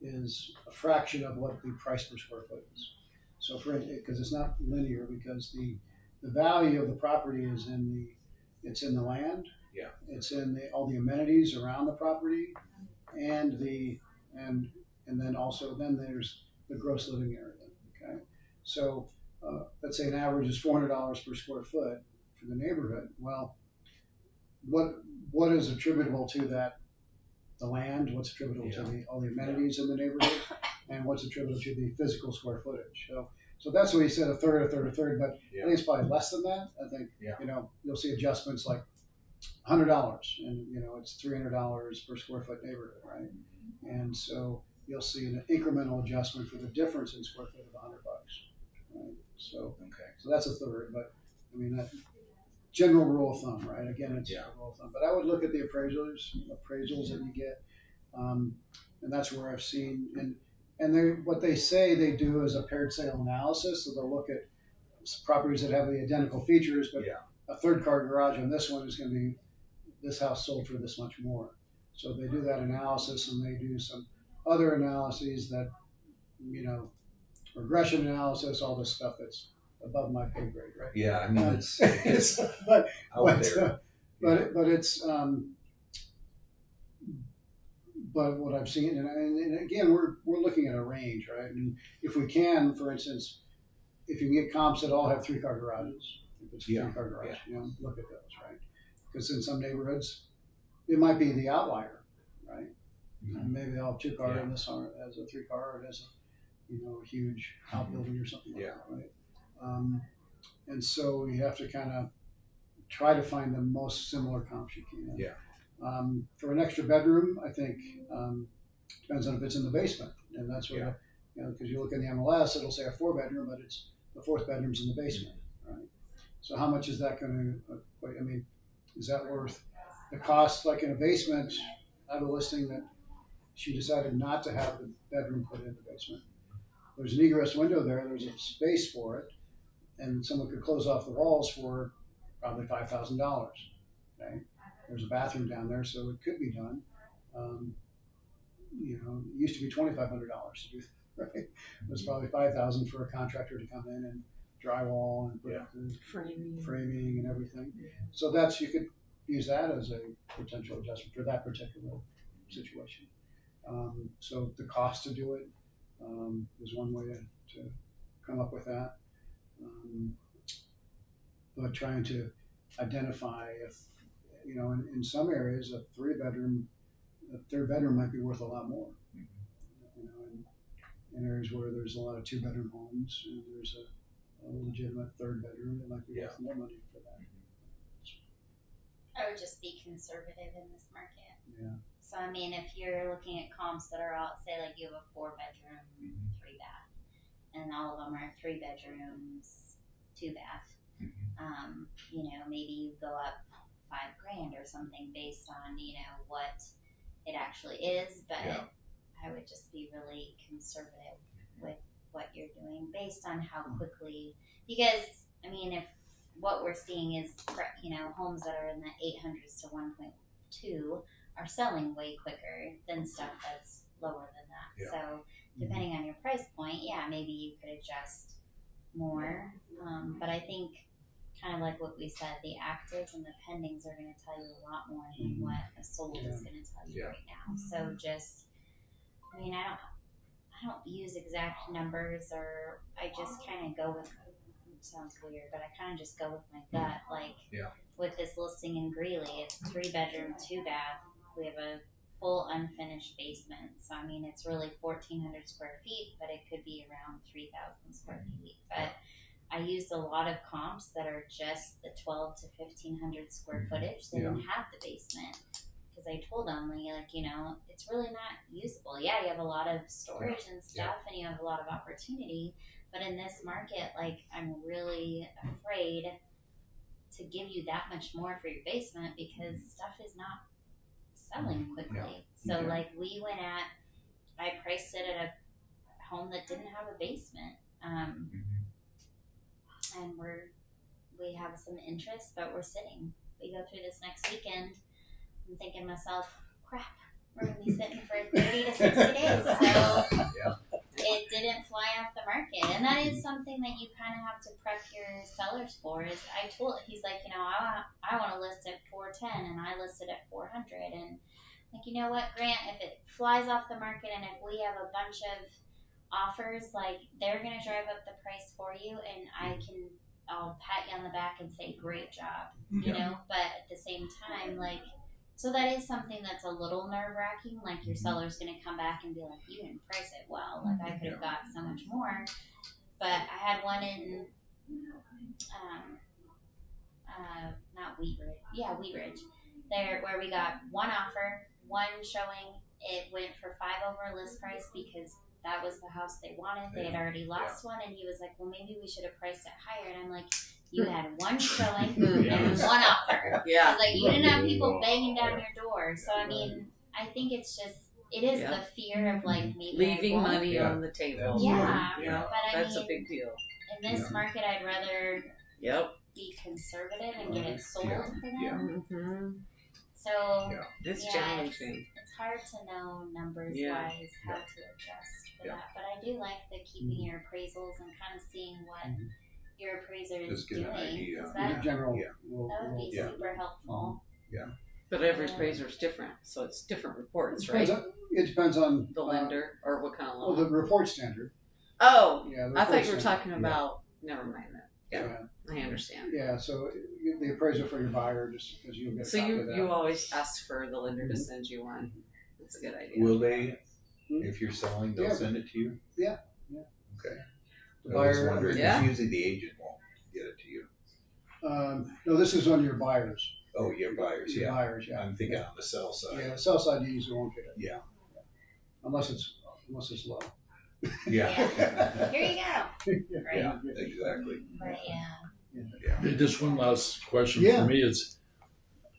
is a fraction of what the price per square foot is. So because it's not linear, because the value of the property is in the land. Yeah. It's in all the amenities around the property, and then there's the gross living area. Okay, so let's say an average is $400 per square foot for the neighborhood. Well, what is attributable to that? The land. What's attributable to all the amenities in the neighborhood, and what's attributable to the physical square footage. So that's what he said, a third, but I think it's probably less than that. I think you'll see adjustments like $100, and it's $300 per square foot neighborhood, right? And so you'll see an incremental adjustment for the difference in square foot of $100, right? So that's a third, but I mean that general rule of thumb, right? Again, it's a rule of thumb, but I would look at the appraisals that you get, and that's where I've seen and what they say they do is a paired sale analysis. So they'll look at properties that have the identical features, but a third car garage on this one is going to be this house sold for this much more. So they do that analysis, and they do some other analyses that, regression analysis, all this stuff that's above my pay grade, right? Yeah, I mean it's but there. But what I've seen, and again, we're looking at a range, right? And if we can, for instance, if you can get comps that all have 3-car garages, if it's a 3-car garage, look at those, right? Because in some neighborhoods, it might be the outlier, right? Mm-hmm. Maybe they all have 2-car and this one has a 3-car, or it has a huge outbuilding or something like that, right? And so you have to kind of try to find the most similar comps you can. Yeah. For an extra bedroom, I think depends on if it's in the basement, and that's where because you look in the MLS, it'll say a 4-bedroom, but it's the 4th bedroom's in the basement, right? So how much is that going to equate? I mean, is that worth the cost? Like in a basement, I have a listing that she decided not to have the bedroom put in the basement. There's an egress window there. There's a space for it, and someone could close off the walls for probably $5,000. Okay. There's a bathroom down there, so it could be done. It used to be $2,500 to do that, right? It was probably $5,000 for a contractor to come in and drywall and put the framing and everything. Yeah. So you could use that as a potential adjustment for that particular situation. So the cost to do it is one way to come up with that. But trying to identify if, in some areas, a 3rd bedroom might be worth a lot more. In areas where there's a lot of 2-bedroom homes and there's a legitimate 3rd bedroom, it might be worth more money for that. I would just be conservative in this market. Yeah. So I mean, if you're looking at comps that are out, say like you have a 4-bedroom, 3-bath, and all of them are 3 bedrooms, 2-bath. Maybe you go up $5,000 or something based on what it actually is, but I would just be really conservative with what you're doing based on how quickly, because I mean, if what we're seeing is homes that are in the 800s to 1.2 are selling way quicker than stuff that's lower than that. So depending on your price point, maybe you could adjust more, but I think kind of like what we said, the actives and the pendings are going to tell you a lot more than what a sold is going to tell you right now. So just, I mean, I don't use exact numbers, or I just kind of go with, it sounds weird, but I kind of just go with my gut. Like with this listing in Greeley, it's 3-bedroom, 2-bath. We have a full unfinished basement. So, I mean, it's really 1,400 square feet, but it could be around 3,000 square feet. But I used a lot of comps that are just the 12 to 1,500 square footage. They didn't have the basement. because I told them, like, you know, it's really not usable. Yeah, you have a lot of storage and stuff, and you have a lot of opportunity. But in this market, like, I'm really afraid to give you that much more for your basement because stuff is not selling quickly. So, like, I priced it at a home that didn't have a basement. And we have some interest, but we're sitting. We go through this next weekend. I'm thinking to myself, crap, we're going to be sitting for 30 to 60 days. So it didn't fly off the market. And that is something that you kind of have to prep your sellers for. He's like, you know, I want to list at 410 and I listed at 400. And like, you know what, Grant, if it flies off the market and if we have a bunch of offers, like, they're going to drive up the price for you, and I'll pat you on the back and say, great job, you know, but at the same time, like, so that is something that's a little nerve wracking. Like, your seller's going to come back and be like, you didn't price it well. Like, I could have got so much more. But I had one in, not Wheat Ridge. Yeah, Wheat Ridge. There, where we got one offer, one showing, it went for 5 over list price because that was the house they wanted. They had already lost one, and he was like, well, maybe we should have priced it higher. And I'm like, you had one showing and one offer. Yeah. I was like, you didn't have people banging down your door. So, I mean, I think it is the fear of, like, maybe leaving money on the table. Yeah. Yeah. But That's a big deal. In this market, I'd rather be conservative and get it sold for them. Mm-hmm. So, It's challenging. It's hard to know numbers wise how to adjust for that. But I do like the keeping your appraisals and kind of seeing what your appraiser is doing. That would be super helpful. But every appraiser is different, so it's different reports, right? It depends on the lender or what kind of loan. Well, the report standard. Oh, yeah. I thought you were talking about. Never mind that. Yeah, I understand. Yeah, so the appraiser for your buyer, just because you'll get. So you always ask for the lender to send you one. That's a good idea. Will they, if you're selling, they'll send it to you? Yeah. Okay. The I was buyer, wondering, because usually the agent won't get it to you. No, this is on your buyers. Oh, your buyers, Your buyers, yeah. I'm thinking on the sell side. Yeah, the sell side you usually won't get it. Yeah. Unless it's low. Yeah. Here you go. Right. Yeah, exactly. But Hey, just one last question for me. It's,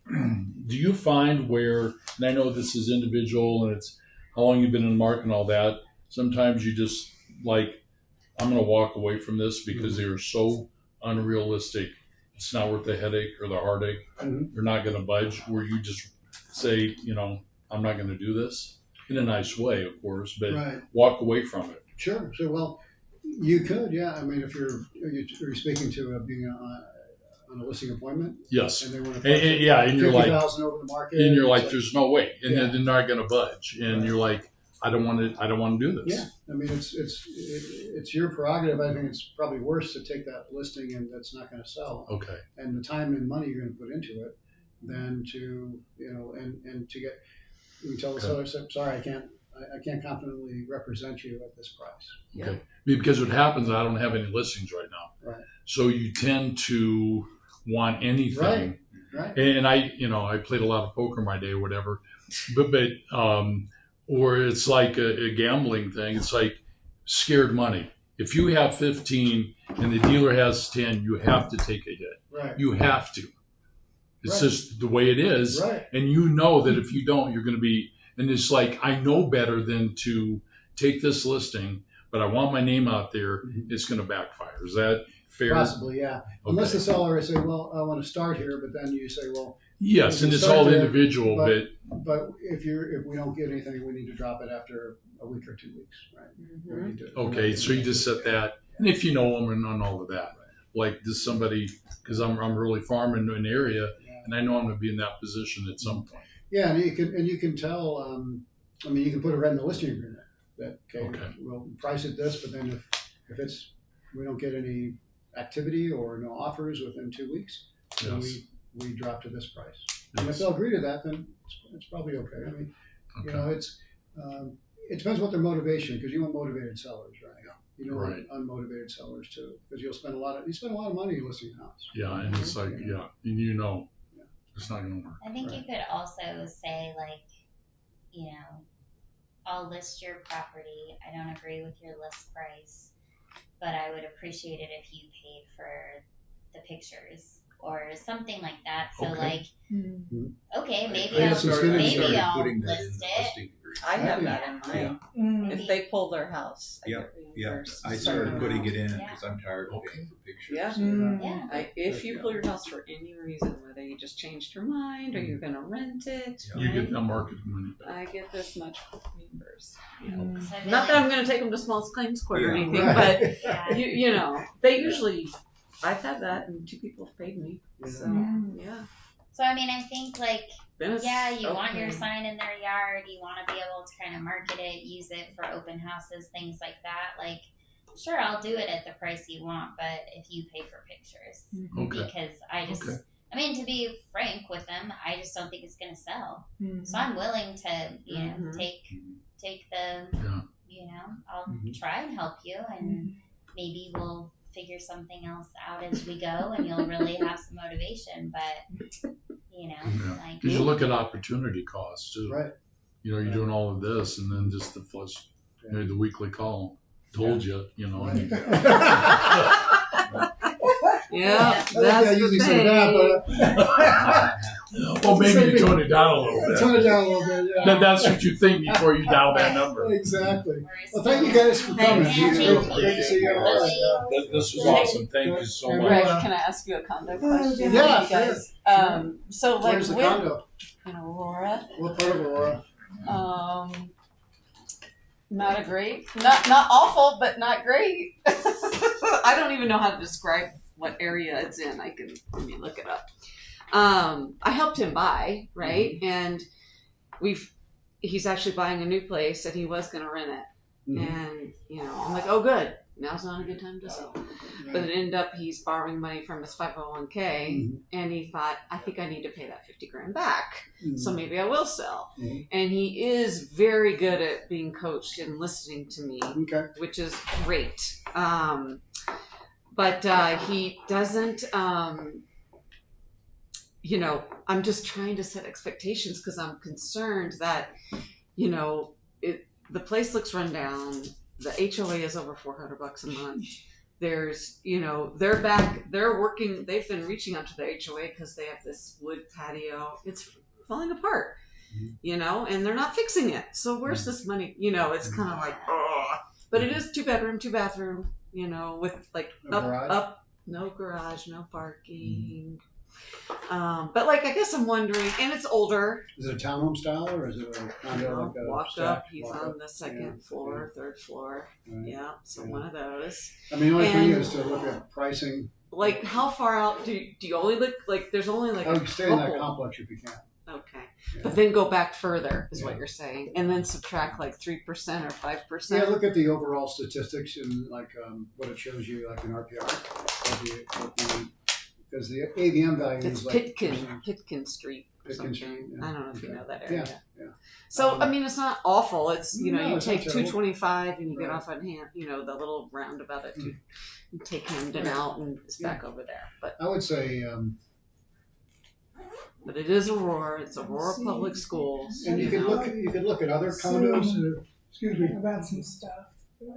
do you find where, and I know this is individual and it's how long you've been in the market and all that, sometimes you just like, I'm going to walk away from this because they are so unrealistic. It's not worth the headache or the heartache. They're not going to budge, where you just say, you know, I'm not going to do this in a nice way, of course, but walk away from it. Sure. So, well, you could, yeah. I mean, if you're speaking to being on a listing appointment, yes, and they want to, and you're like $50,000 over the market, and you're like, there's no way, and they're not going to budge, and you're like, I don't want to do this. Yeah, I mean, it's your prerogative. I think it's probably worse to take that listing and that's not going to sell. Okay. And the time and money you're going to put into it, than to and to get. You can tell the seller, sorry, I can't confidently represent you at this price. Okay. Because what happens, I don't have any listings right now. Right. So you tend to want anything. Right. And I played a lot of poker in my day or whatever, but or it's like a gambling thing. It's like scared money. If you have 15 and the dealer has 10, you have to take a hit. Right. You have to. It's just the way it is. Right. And you know that if you don't, you're going to be, and it's like, I know better than to take this listing, but I want my name out there. It's going to backfire. Is that fair? Possibly, yeah. Okay. Unless the seller is saying, well, I want to start here, but then you say, well, yes, and it's all individual, but if we don't get anything, we need to drop it after a week or 2 weeks, right? Okay, so you just set that, and if you know them and on all of that, like this somebody, because I'm really farming in an area, and I know I'm going to be in that position at some point. Yeah, and you can tell. I mean, you can put a red in the listing agreement that we'll price it this, but then if we don't get any activity or no offers within 2 weeks, then we drop to this price. And if they'll agree to that, then it's probably okay. I mean, it depends what their motivation, because you want motivated sellers, right? You don't want unmotivated sellers too, because you'll spend a lot of money listing a house. Yeah, and it's like and It's not going to work. I think you could also say, like, you know, I'll list your property. I don't agree with your list price, but I would appreciate it if you paid for the pictures or something like that. So, Okay. like, okay, maybe I I'll started I'll putting that in list the it. listing agreement. I have that in mind. Mm. If they pull their house, I Yep, get Yeah, reimbursed. I a started certain putting amount. it in Yeah. because I'm tired of paying for pictures. Yeah. Mm. Yeah. If you pull your house for any reason, whether you just changed your mind or you're going to rent it, You get right? that market money back. I get this much reimbursed. Mm. So I feel Not that like- I'm going to take them to small claims court or Yeah. anything, Right. yeah. but you know, they usually. I've had that, and 2 people have paid me. So yeah, So I mean, I think like, then it's yeah, you want okay. your sign in their yard. You want to be able to kind of market it, use it for open houses, things like that. Like, sure, I'll do it at the price you want, but if you pay for pictures, Okay. because I just, Okay. I mean, to be frank with them, I just don't think it's gonna sell. Mm. So I'm willing to, you know, Mhm. take the, Yeah. you know, I'll Mhm. try and help you, and maybe we'll figure something else out as we go, and you'll really have some motivation. But you know, Yeah. like, Because you look at opportunity costs too. Right. You know, you're doing all of this, and then just the flush, you know, the weekly call told you, you know. And you, Yeah, I think that's I the usually say thing. that, well, maybe you tone it down a little but bit. tone it down a little bit. Yeah. Then that's what you think before you dial that number. Exactly. we're Well, thank you still- guys for coming. Yeah, It's thank great to see you all. you. This was awesome. Thank you so much. Greg, can I ask you a condo question? Yeah, You guys, sure. so like Where's the with condo? Aurora, What part of Aurora? not a great, not awful, but not great. I don't even know how to describe what area it's in. Let me look it up. I helped him buy, right? And he's actually buying a new place, and he was going to rent it. Mhm. And, you know, I'm like, oh, good. Now's not a good time to sell. But it ended up he's borrowing money from his 501k, Mhm. and he thought, I think I need to pay that 50 grand back. Mhm. So maybe I will sell. Mhm. And he is very good at being coached and listening to me, Okay. which is great. But he doesn't, you know, I'm just trying to set expectations because I'm concerned that, you know, the place looks run down. The HOA is over $400 a month. There's, you know, they're working, they've been reaching out to the HOA because they have this wood patio. It's falling apart, you know, and they're not fixing it. So where's this money? You know, it's kind of like, oh, but it is 2-bedroom, 2-bathroom, you know, with like No garage? no garage, no parking. But like, I guess I'm wondering, and it's older. Is it a townhome style or is it a condo? Like a Walk stack? up, he's Walk on up? the second floor, third floor. Right. Yeah, so Yeah. one of those. I mean, the only thing And- is to look at pricing. Like, how far out do you only look? Like, there's only like I a would stay in that couple. complex if you can. Okay, Yeah. but then go back further is what Yeah. you're saying, and then subtract like 3% or Yeah, 5%. look at the overall statistics and like what it shows you, like in RPR. Because the AVM value It's is like Pitkin Street. Or Pitkin something. Street, yeah. I don't know if you Okay. know that area. Yeah. So I mean, it's not awful. It's you know No, you it's not take terrible. 225 and you get Right. off on hand. You know the little roundabout at you take Hamden Right. out and it's back over there. I would say, But it is Aurora. It's Aurora Public Schools. and you could know. look at other condos. Excuse me. About some stuff.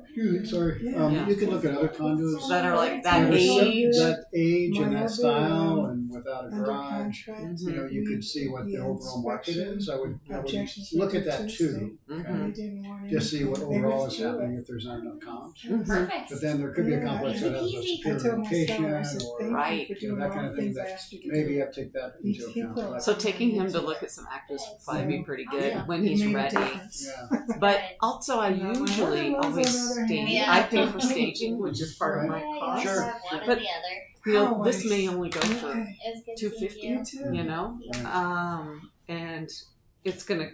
Excuse me. Sorry. Yeah. You can look at other condos that are like that that are age. that age and Whenever, that style and without a Under garage. contract. You know, you could see what the The overall market is. I would Objections look at that Tuesday. too. Mhm. They didn't want Just see what They overall is withdrew happening it. if there's not enough comps. Perfect. But then there could be a complex that has a Easy. I superior told my location seller, I said, or thank Right. you for you know, doing that all kind the of thing things I that asked you to maybe do. you have to take that into He account. thought- Like, So taking him to look at some actors would probably be pretty good Yeah. when It he's made a ready. difference. yeah. But also, I Yeah. usually Well, always on the other stage. hand- I pay for staging, which is part of my Yeah, cost. Sure. One or But- the other. You know, Always. this may only go for Okay. It's good 250. seeing You too. you know, Right. and it's gonna.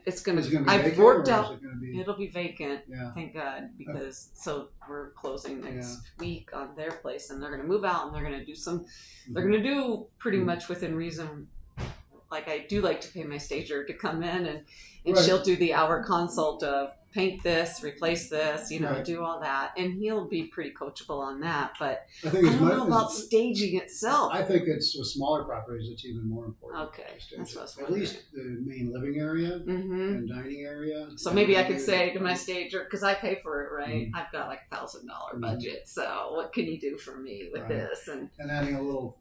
Is it gonna be I've vacant worked or is out. it gonna be? It'll be vacant. Yeah. Thank God, because so we're closing next week on their place, and they're gonna move out, and they're gonna do some. They're gonna do pretty much within reason. Like I do like to pay my stager to come in, and Right. she'll do the hour consult of paint this, replace this, Right. do all that. And he'll be pretty coachable on that. But I I think it's don't know about staging itself. I think it's with smaller properties. It's even more important. Okay, to stage that's it. what I was At wondering. least the main living area Mm-hmm. and dining area. So and maybe I living could say area. to my stager, because I pay for it, right? Mhm. I've got like $1,000 Mhm. budget. So what can you do for me with Right. this? And and adding a little,